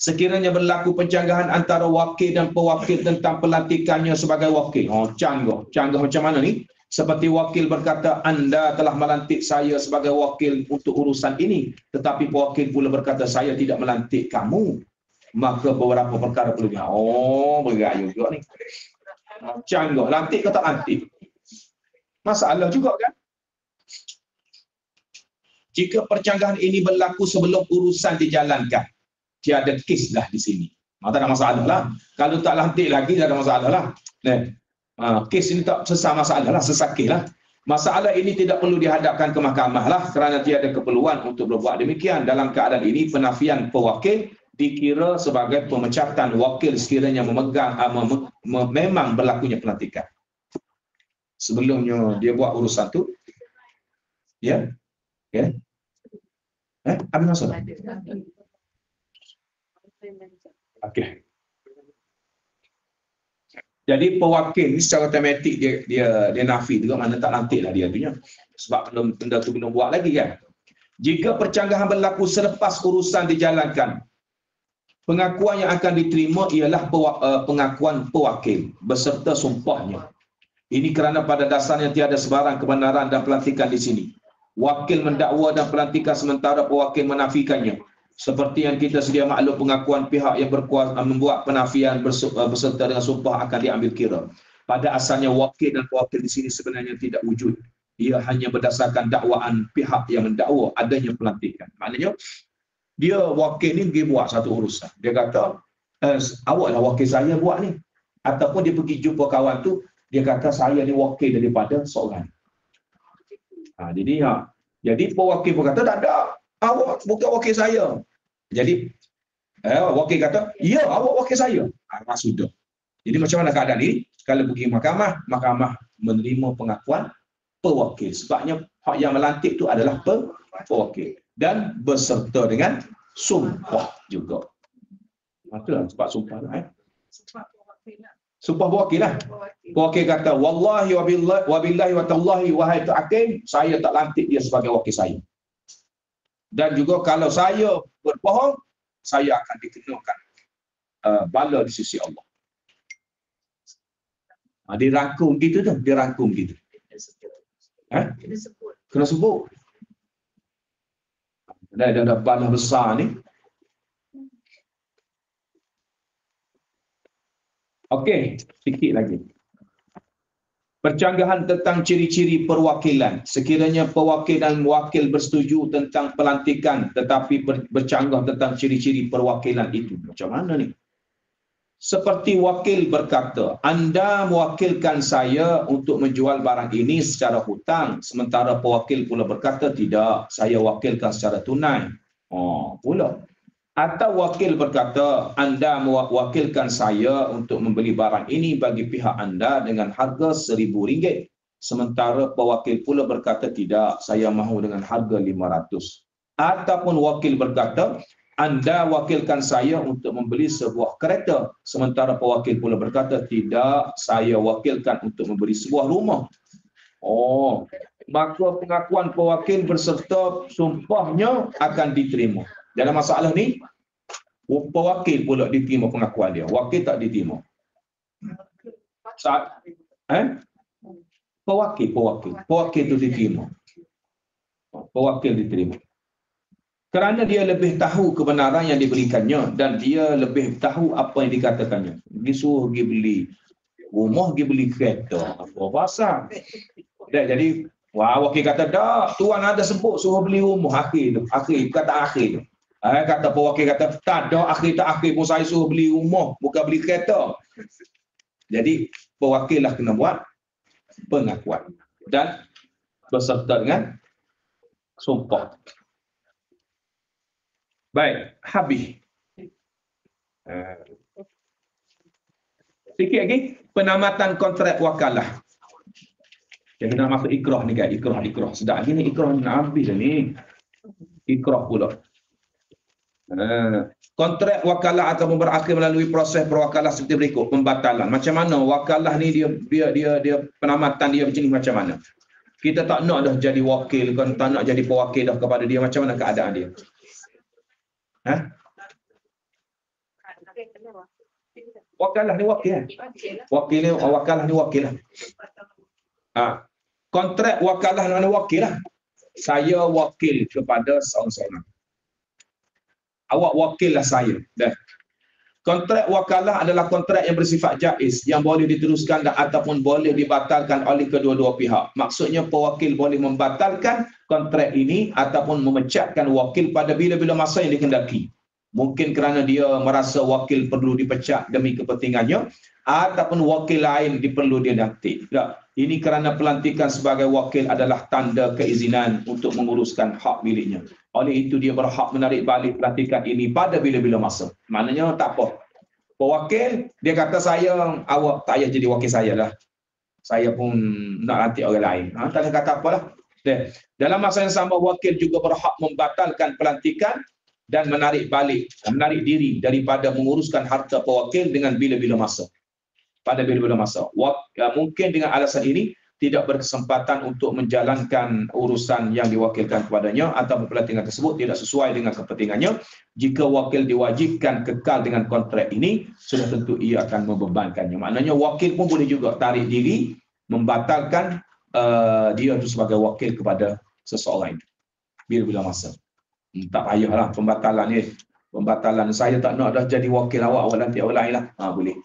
Sekiranya berlaku pencanggahan antara wakil dan pewakil tentang pelantikannya sebagai wakil. Canggah macam mana ni? Seperti wakil berkata, anda telah melantik saya sebagai wakil untuk urusan ini. Tetapi pewakil pula berkata, saya tidak melantik kamu. Maka beberapa perkara perlu dia. Berat juga ni. Canggah. Lantik ke tak lantik? Masalah juga kan? Jika percanggahan ini berlaku sebelum urusan dijalankan, tiada kes lah di sini. Tak ada masalah lah. Kalau tak lantik lagi, tak ada masalah lah. Kes ini tak sesat masalah lah, sesakit lah. Masalah ini tidak perlu dihadapkan ke mahkamah lah kerana tiada keperluan untuk berbuat demikian. Dalam keadaan ini, penafian pewakil dikira sebagai pemecatan wakil sekiranya memegang memang berlakunya pelantikan. Sebelumnya dia buat urusan tu, ya, ada masalah. Okey. Jadi pewakil ni secara automatik dia nafi juga, mana tak lantik lah dia punya. Sebab benda tu belum buat lagi kan. Jika percanggahan berlaku selepas urusan dijalankan, pengakuan yang akan diterima ialah pengakuan pewakil beserta sumpahnya. Ini kerana pada dasarnya tiada sebarang kebenaran dan pelantikan di sini. Wakil mendakwa dan pelantikan sementara pewakil menafikannya. Seperti yang kita sedia maklum, pengakuan pihak yang berkuasa membuat penafian beserta dengan sumpah akan diambil kira. Pada asalnya wakil dan pewakil di sini sebenarnya tidak wujud. Ia hanya berdasarkan dakwaan pihak yang mendakwa adanya pelantikan. Maknanya dia wakil ni pergi buat satu urusan. Dia kata, awaklah wakil saya buat ni. Ataupun dia pergi jumpa kawan tu, dia kata saya ni wakil daripada seorang. Jadi pewakil pun kata, tak ada. Awak bukan wakil saya. Jadi wakil kata, ya awak wakil saya. Sudah. Jadi macam mana keadaan ini? Kalau pergi mahkamah, mahkamah menerima pengakuan pewakil. Sebabnya hak yang melantik itu adalah pewakil. Dan beserta dengan sumpah juga. Itulah sebab sumpah lah. Sumpah pewakil lah. Pewakil kata, wallahi wa billahi wa tallahi wahai tu hakim, saya tak lantik dia sebagai wakil saya. Dan juga kalau saya berbohong, saya akan dikenakan bala di sisi Allah. Dia rangkum gitu tu, dia rangkum gitu. Kena sebut. Dia ada bala besar ni. Okey, sikit lagi. Percanggahan tentang ciri-ciri perwakilan. Sekiranya pewakil dan wakil bersetuju tentang pelantikan tetapi bercanggah tentang ciri-ciri perwakilan itu. Macam mana ni? Seperti wakil berkata, anda mewakilkan saya untuk menjual barang ini secara hutang. Sementara pewakil pula berkata, tidak, saya wakilkan secara tunai. Pula. Atau wakil berkata, anda mewakilkan saya untuk membeli barang ini bagi pihak anda dengan harga RM1,000. Sementara pewakil pula berkata, tidak, saya mahu dengan harga RM500. Ataupun wakil berkata, anda wakilkan saya untuk membeli sebuah kereta. Sementara pewakil pula berkata, tidak, saya wakilkan untuk membeli sebuah rumah. Maka pengakuan pewakil beserta sumpahnya akan diterima. Dalam masalah ni, pewakil pula diterima pengakuan dia. Wakil tak diterima. Pewakil tu diterima. Pewakil diterima. Kerana dia lebih tahu kebenaran yang diberikannya dan dia lebih tahu apa yang dikatakannya. Disuruh pergi beli rumah, pergi beli kereta. Apa pasal? Jadi, wakil kata, tak, tuan ada sebut suruh beli rumah. Akhir, kata akhir tu. Kata pewakil kata, tak ada akhir pun saya suruh beli rumah, bukan beli kereta. Jadi, pewakil lah kena buat pengakuan. Dan berserta dengan sumpah. Baik, habis. Sikit lagi, penamatan kontrak wakalah. Yang kena masuk ikrah ni kan, ikrah. Sedap lagi ni ikrah nak habis dah ni. Ikrah pula. Kontrak wakalah ataupun berakhir melalui proses perwakalah seperti berikut, pembatalan. Macam mana wakalah ni dia penamatan dia macam ni, macam mana? Kita tak nak dah jadi wakil, kan tak nak jadi pewakil dah kepada dia, macam mana keadaan dia? Wakalah ni wakil kan? Wakalah ni wakil lah. Kontrak wakalah mana wakil lah. Saya wakil kepada seorang-seorang. Awak wakil lah saya. Dah. Kontrak wakalah adalah kontrak yang bersifat jaiz, yang boleh diteruskan ataupun boleh dibatalkan oleh kedua-dua pihak. Maksudnya pewakil boleh membatalkan kontrak ini ataupun memecatkan wakil pada bila-bila masa yang dikehendaki. Mungkin kerana dia merasa wakil perlu dipecat demi kepentingannya, ataupun wakil lain diperlu dia lantik. Ini kerana pelantikan sebagai wakil adalah tanda keizinan untuk menguruskan hak miliknya. Oleh itu dia berhak menarik balik pelantikan ini pada bila-bila masa. Maknanya tak apa. Pewakil dia kata awak tak payah jadi wakil saya lah. Saya pun nak lantik orang lain. Tak ada kata apalah. Dalam masa yang sama wakil juga berhak membatalkan pelantikan dan menarik diri daripada menguruskan harta pewakil dengan bila-bila masa. Pada bila-bila masa. Mungkin dengan alasan ini tidak berkesempatan untuk menjalankan urusan yang diwakilkan kepadanya atau pelantikan tersebut tidak sesuai dengan kepentingannya. Jika wakil diwajibkan kekal dengan kontrak ini, sudah tentu ia akan membebankannya. Maknanya wakil pun boleh juga tarik diri, membatalkan dia itu sebagai wakil kepada seseorang bila-bila masa. Tak payahlah pembatalan ni. Pembatalan saya tak nak dah jadi wakil awak lantik orang lain lah. Boleh.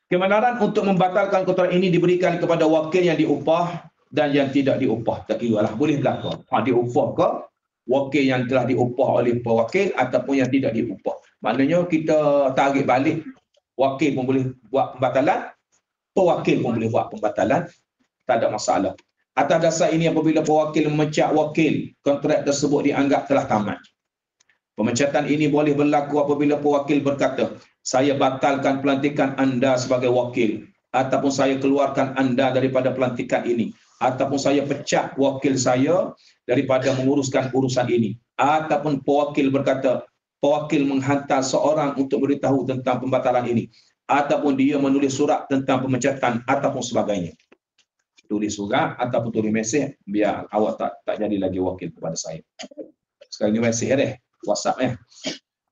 Kebenaran untuk membatalkan kontrak ini diberikan kepada wakil yang diupah dan yang tidak diupah. Tak kira lah. Boleh berlaku. Diupah ke wakil yang telah diupah oleh pewakil ataupun yang tidak diupah. Maknanya kita tarik balik. Wakil pun boleh buat pembatalan. Pewakil pun boleh buat pembatalan. Tak ada masalah. Atas dasar ini apabila pewakil memecat wakil, kontrak tersebut dianggap telah tamat. Pemecatan ini boleh berlaku apabila pewakil berkata, saya batalkan pelantikan anda sebagai wakil, ataupun saya keluarkan anda daripada pelantikan ini, ataupun saya pecat wakil saya daripada menguruskan urusan ini, ataupun pewakil berkata, pewakil menghantar seorang untuk beritahu tentang pembatalan ini, ataupun dia menulis surat tentang pemecatan ataupun sebagainya. Tulis surat ataupun tulis mesej biar awak tak jadi lagi wakil kepada saya. Sekarang ni mesej deh, WhatsApp .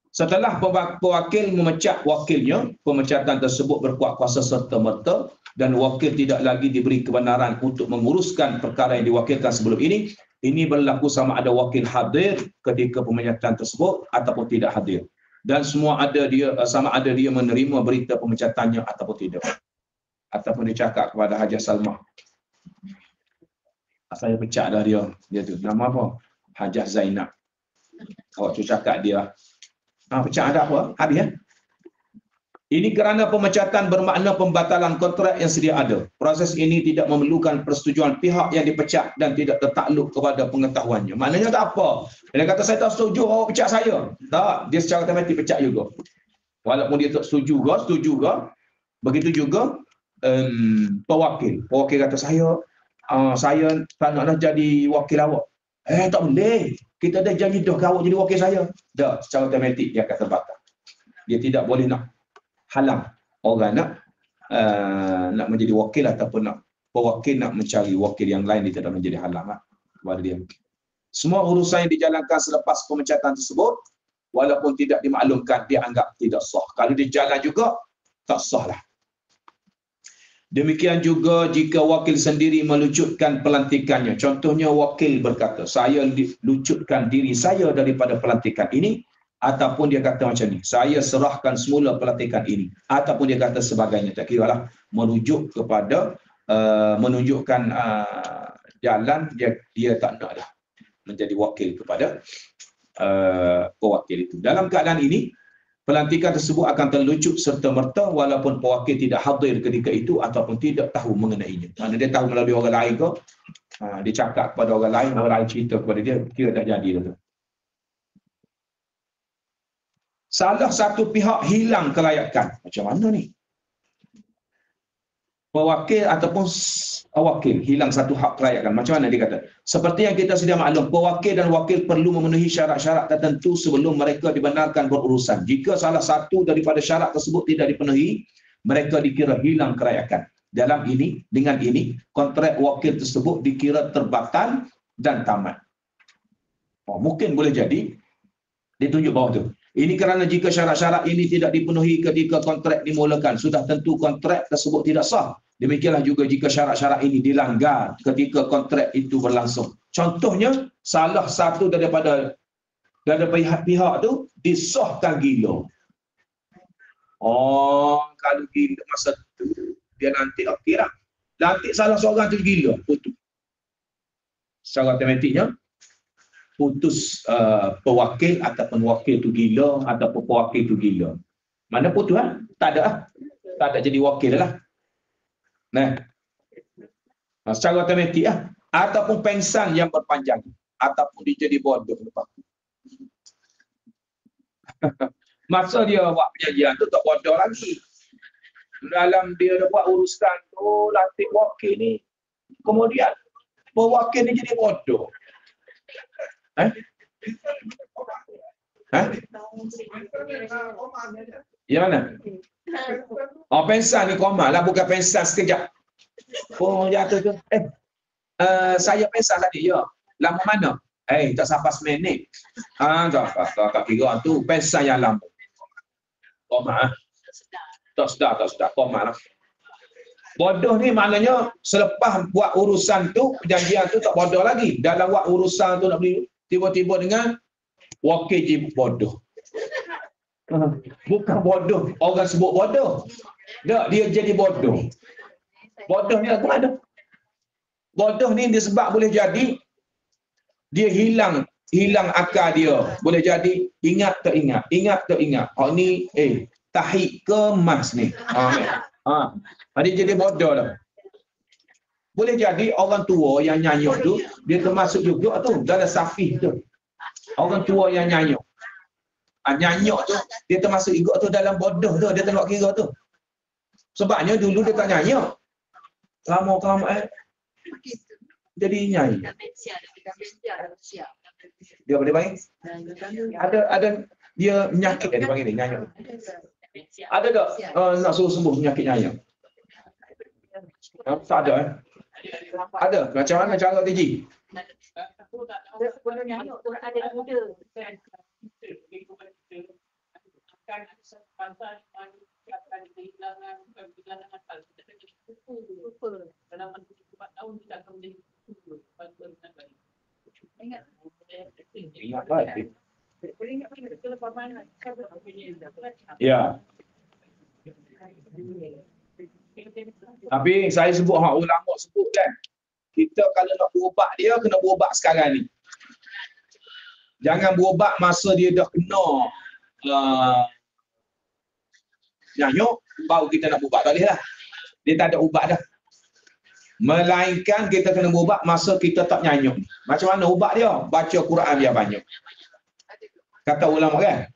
Setelah pewakil memecat wakilnya, pemecatan tersebut berkuat kuasa serta-merta dan wakil tidak lagi diberi kebenaran untuk menguruskan perkara yang diwakilkan sebelum ini. Ini berlaku sama ada wakil hadir ketika pemecatan tersebut ataupun tidak hadir. Dan sama ada dia menerima berita pemecatannya ataupun tidak. Ataupun dia cakap kepada Haji Salmah, saya pecat dah dia tu. Nama apa? Hajah Zainab. Awak tu cakap dia. Pecat ada apa? Habis . Ini kerana pemecatan bermakna pembatalan kontrak yang sedia ada. Proses ini tidak memerlukan persetujuan pihak yang dipecat dan tidak tertakluk kepada pengetahuannya. Maknanya tak apa. Dia kata saya tak setuju awak pecat saya. Tak, dia secara otomatik pecat juga. Walaupun dia tak setuju ke. Begitu juga pewakil. Pewakil kata saya tak nak dah jadi wakil awak. Tak boleh. Kita dah janji dah awak jadi wakil saya. Dah, secara otomatik dia akan terbakar. Dia tidak boleh nak halang orang nak menjadi wakil ataupun pewakil nak mencari wakil yang lain, dia tidak menjadi halang kepada dia. Semua urusan yang dijalankan selepas pemecatan tersebut walaupun tidak dimaklumkan dianggap tidak sah. Kalau dia jalan juga tak sah lah. Demikian juga jika wakil sendiri melucutkan pelantikannya. Contohnya wakil berkata, saya lucutkan diri saya daripada pelantikan ini, ataupun dia kata macam ni, saya serahkan semula pelantikan ini, ataupun dia kata sebagainya. Tak kira lah, merujuk kepada menunjukkan jalan dia tak nak dah menjadi wakil kepada pewakil itu. Dalam keadaan ini, pelantikan tersebut akan terlucut serta-merta walaupun pewakil tidak hadir ketika itu ataupun tidak tahu mengenainya. Mana dia tahu melalui orang lain ke, dia cakap kepada orang lain cerita kepada dia, kira dah jadi dah tu. Salah satu pihak hilang kelayakan. Macam mana ni? Pewakil ataupun wakil hilang satu hak kelayakan. Macam mana dia kata? Seperti yang kita sedia maklum, pewakil dan wakil perlu memenuhi syarat-syarat tertentu sebelum mereka dibenarkan berurusan. Jika salah satu daripada syarat tersebut tidak dipenuhi, mereka dikira hilang kelayakan. Dengan ini, kontrak wakil tersebut dikira terbatal dan tamat. Mungkin boleh jadi, dia tunjuk bawah tu. Ini kerana jika syarat-syarat ini tidak dipenuhi ketika kontrak dimulakan, sudah tentu kontrak tersebut tidak sah. Demikianlah juga jika syarat-syarat ini dilanggar ketika kontrak itu berlangsung. Contohnya, salah satu daripada pihak tu disahkan gila. Kalau gila masa tu, dia nanti akhirat. Lantik salah seorang tu gila, putus. Secara matematiknya, putus pewakil ataupun wakil tu gila ataupun pewakil tu gila. Mana putus lah? Tak ada lah. Tak ada jadi wakil lah. Secara matematik lah. Ataupun pensan yang berpanjang. Ataupun dia jadi bodoh lepas tu. Masa dia buat perjanjian tu tak bodoh lagi. Dalam dia dah buat urusan tu, lantik wakil ni. Kemudian, pewakil ni jadi bodoh. Yang mana? Pensan ni koma lah, bukan pensan sekejap. Jatuh tu. Saya pensan tadi, ya. Lama mana? Tak sampai seminit. Tak kira tu. Pensan yang lama. Koma. Tak sedar. Koma lah. Bodoh ni maknanya selepas buat urusan tu, perjanjian tu tak bodoh lagi. Dalam buat urusan tu nak beli, tiba-tiba dengan wakil je bodoh. Bukan bodoh, orang sebut bodoh. Tak, dia jadi bodoh. Bodoh ni apa ada? Bodoh ni disebab boleh jadi dia hilang akal dia. Boleh jadi ingat tak ingat. Ni tahik kemas ni. Dia jadi bodoh dah. Boleh jadi orang tua yang nyanyuk tu, dia termasuk juga tu, dalam safih tu. Orang tua yang nyanyuk. Nyanyuk tu, dia termasuk juga tu dalam bodoh tu, dia tengok kira tu. Sebabnya dulu dia tak nyanyuk. Lama-lama jadi nyanyi. Dia boleh panggil? Ada dia penyakit dia panggil ni, nyanyuk. Ada tak nak suruh sembuh penyakit nyanyuk? Tak ada Ada. Macam mana cara TG? Ingat baik. Ya. Tapi saya sebut ulama sebut kan, kita kalau nak berubat dia kena berubat sekarang ni. Jangan berubat masa dia dah kena nyanyuk baru kita nak berubat. Tak boleh lah. Dia tak ada ubat dah. Melainkan kita kena berubat masa kita tak nyanyuk. Macam mana ubat dia? Baca Quran dia banyak. Kata ulama kan?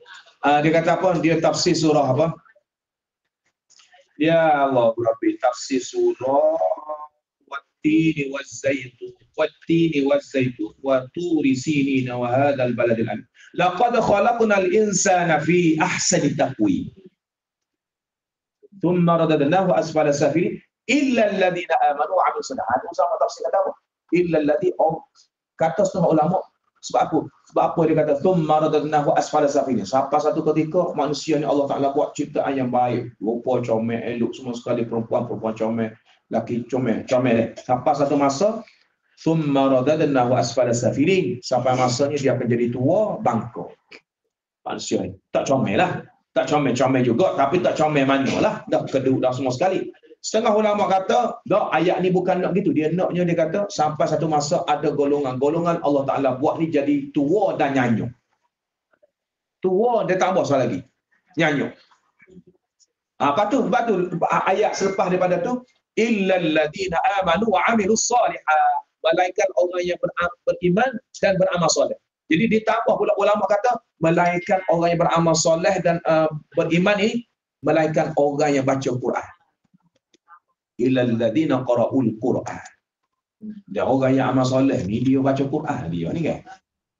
Dia kata apa? Dia tafsir surah apa? Ya Allah Rabbi, tafsir surah Wattini wazzaitun wa turi sinina wa hadzal baladil amin. Laqad khalaqnal insana fi ahsani taqwim. Thumma radadnahu asfala safilin illa alladhina amanu wa 'amilus shalihat. Sama tafsir kata apa? Illa alladhi kata setengah ulama Sebab apa? Sebab apa dia kata thumma radadnahu asfala safilin. Sampai satu ketika manusia ni Allah Taala buat ciptaan yang baik, rupa comel, elok semua sekali, perempuan comel, laki comel. Sampai satu masa thumma radadnahu asfala safilin. Sampai masanya dia akan jadi tua, bangkok. Manusia ni tak comel lah. Tak comel juga, tapi tak comel mana lah. Dah keduk dah semua sekali. Setengah ulama kata, dah ayat ni bukan nak gitu. Dia kata, sampai satu masa ada golongan Allah Ta'ala buat ni jadi tua dan nyanyuk. Tua, dia tak buat soal lagi. Nyanyuk. Lepas tu, ayat selepas daripada tu, illal ladina amanu wa amilus salihat. Malaikat orang yang beriman dan beramal soleh. Jadi ditambah pula ulama kata, malaikat orang yang beramal soleh dan beriman ni, malaikat orang yang baca Quran. Illal ladina qara'ul Quran. Dan orang yang amal soleh ni dia baca Quran dia ni kan.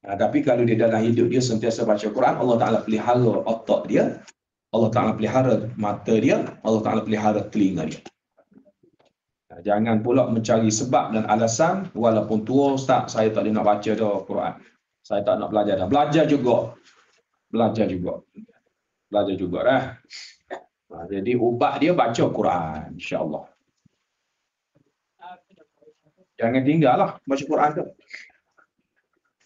Tapi kalau dia dalam hidup dia sentiasa baca Quran, Allah Taala pelihara otak dia, Allah Taala pelihara mata dia, Allah Taala pelihara telinga dia. Jangan pula mencari sebab dan alasan walaupun tua ustaz saya tak boleh nak baca dah Quran. Saya tak nak belajar dah. Belajar juga dah. Jadi ubat dia baca Quran insya-Allah. Jangan tinggallah baca Quran tu.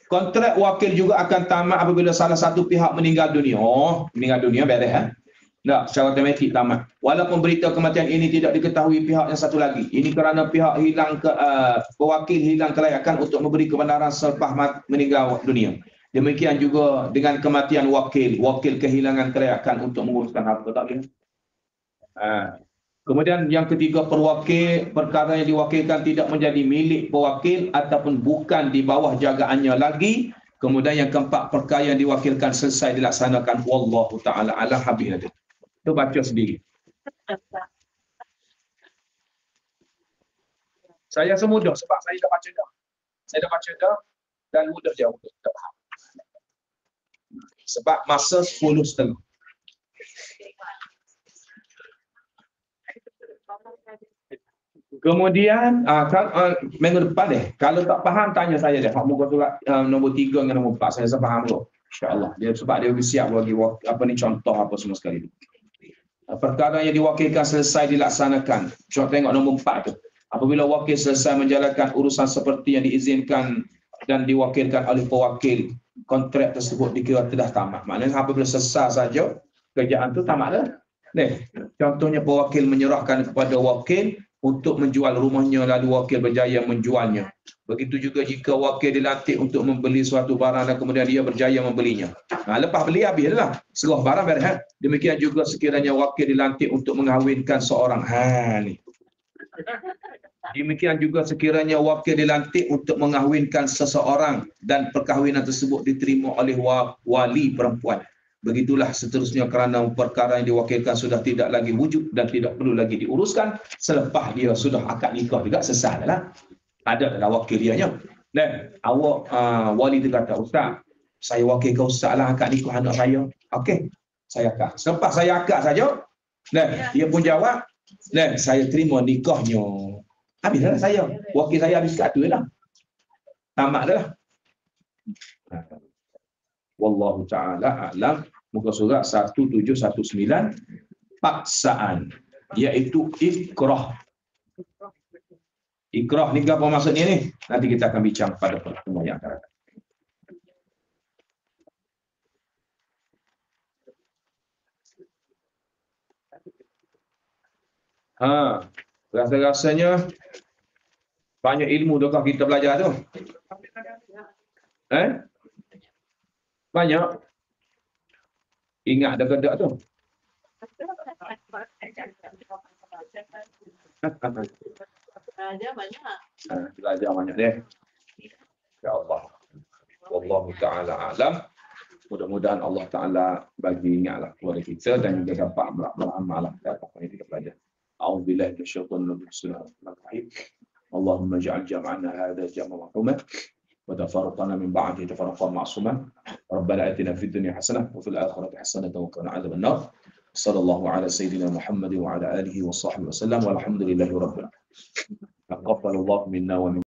Kontrak wakil juga akan tamat apabila salah satu pihak meninggal dunia. Meninggal dunia beres Tak, secara automatik tamat. Walaupun berita kematian ini tidak diketahui pihak yang satu lagi. Ini kerana pihak pewakil hilang kelayakan untuk memberi kebenaran selepas meninggal dunia. Demikian juga dengan kematian wakil kehilangan kelayakan untuk menguruskan harta. Tak boleh. Kemudian yang ketiga, perkara yang diwakilkan tidak menjadi milik pewakil ataupun bukan di bawah jagaannya lagi. Kemudian yang keempat, perkara yang diwakilkan selesai dilaksanakan. Wallahu ta'ala alam. Habis nanti. Itu baca sendiri. Saya semudah sebab saya dah baca dah. Dan mudah je untuk kita faham. Sebab masa 10:30. Kemudian minggu depan kalau tak faham tanya saya deh. Hak muka surat nombor 3 dengan nombor 4 saya faham dulu. Insya-Allah. Dia sebab dia siap bagi contoh apa semua sekali. Perkara yang diwakilkan selesai dilaksanakan. Cuba tengok nombor 4 tu. Apabila wakil selesai menjalankan urusan seperti yang diizinkan dan diwakilkan oleh pewakil, kontrak tersebut dikira telah tamat. Maknanya apabila selesai saja kerjaan tu tamat dah. Contohnya pewakil menyerahkan kepada wakil untuk menjual rumahnya lalu wakil berjaya menjualnya. Begitu juga jika wakil dilantik untuk membeli suatu barang dan kemudian dia berjaya membelinya. Lepas beli habis dah. Serah barang beres. Demikian juga sekiranya wakil dilantik untuk mengahwinkan seorang. Ni. Demikian juga sekiranya wakil dilantik untuk mengahwinkan seseorang dan perkahwinan tersebut diterima oleh wali perempuan. Begitulah seterusnya kerana perkara yang diwakilkan sudah tidak lagi wujud dan tidak perlu lagi diuruskan selepas dia sudah akad nikah juga selesai lah. Ada dalam wakil dianya. Dan awak wali tu kata, ustaz, saya wakil kau ustaz lah akad nikah anak saya. Okey, saya akad. Selepas saya akad saja, dan dia pun jawab, dan saya terima nikahnya. Habis dah saya. Wakil saya habis kat tu lah. Tamat dah lah. Wallahu ta'ala a'lam. Muka surat 1719 paksaan, iaitu ikrah. Ikrah ni apa maksudnya ni? Nanti kita akan bincang pada pertemuan yang akan datang. Rasa-rasanya banyak ilmu dokah kita belajar tu. Banyak. Ingat dekat tu. Belajar banyak deh. InsyaAllah. Wallahu ta'ala alam. Mudah-mudahan Allah Ta'ala bagi ingatlah kepada kita dan juga dapat beramal apa yang kita belajar. A'udzubillahi minasyaitonir rajim. Bismillahirrahmanirrahim. Allahumma ja'al jam'ana hadha jam'an marhuman وتفرقنا من بعده تفرقا معصوما ربنا آتنا في الدنيا حسنة وفي الآخرة حسنة وقنا عذاب النار صلى الله على سيدنا محمد وعلى آله وصحبه وسلم والحمد لله رب العالمين تقبل الله منا ومنكم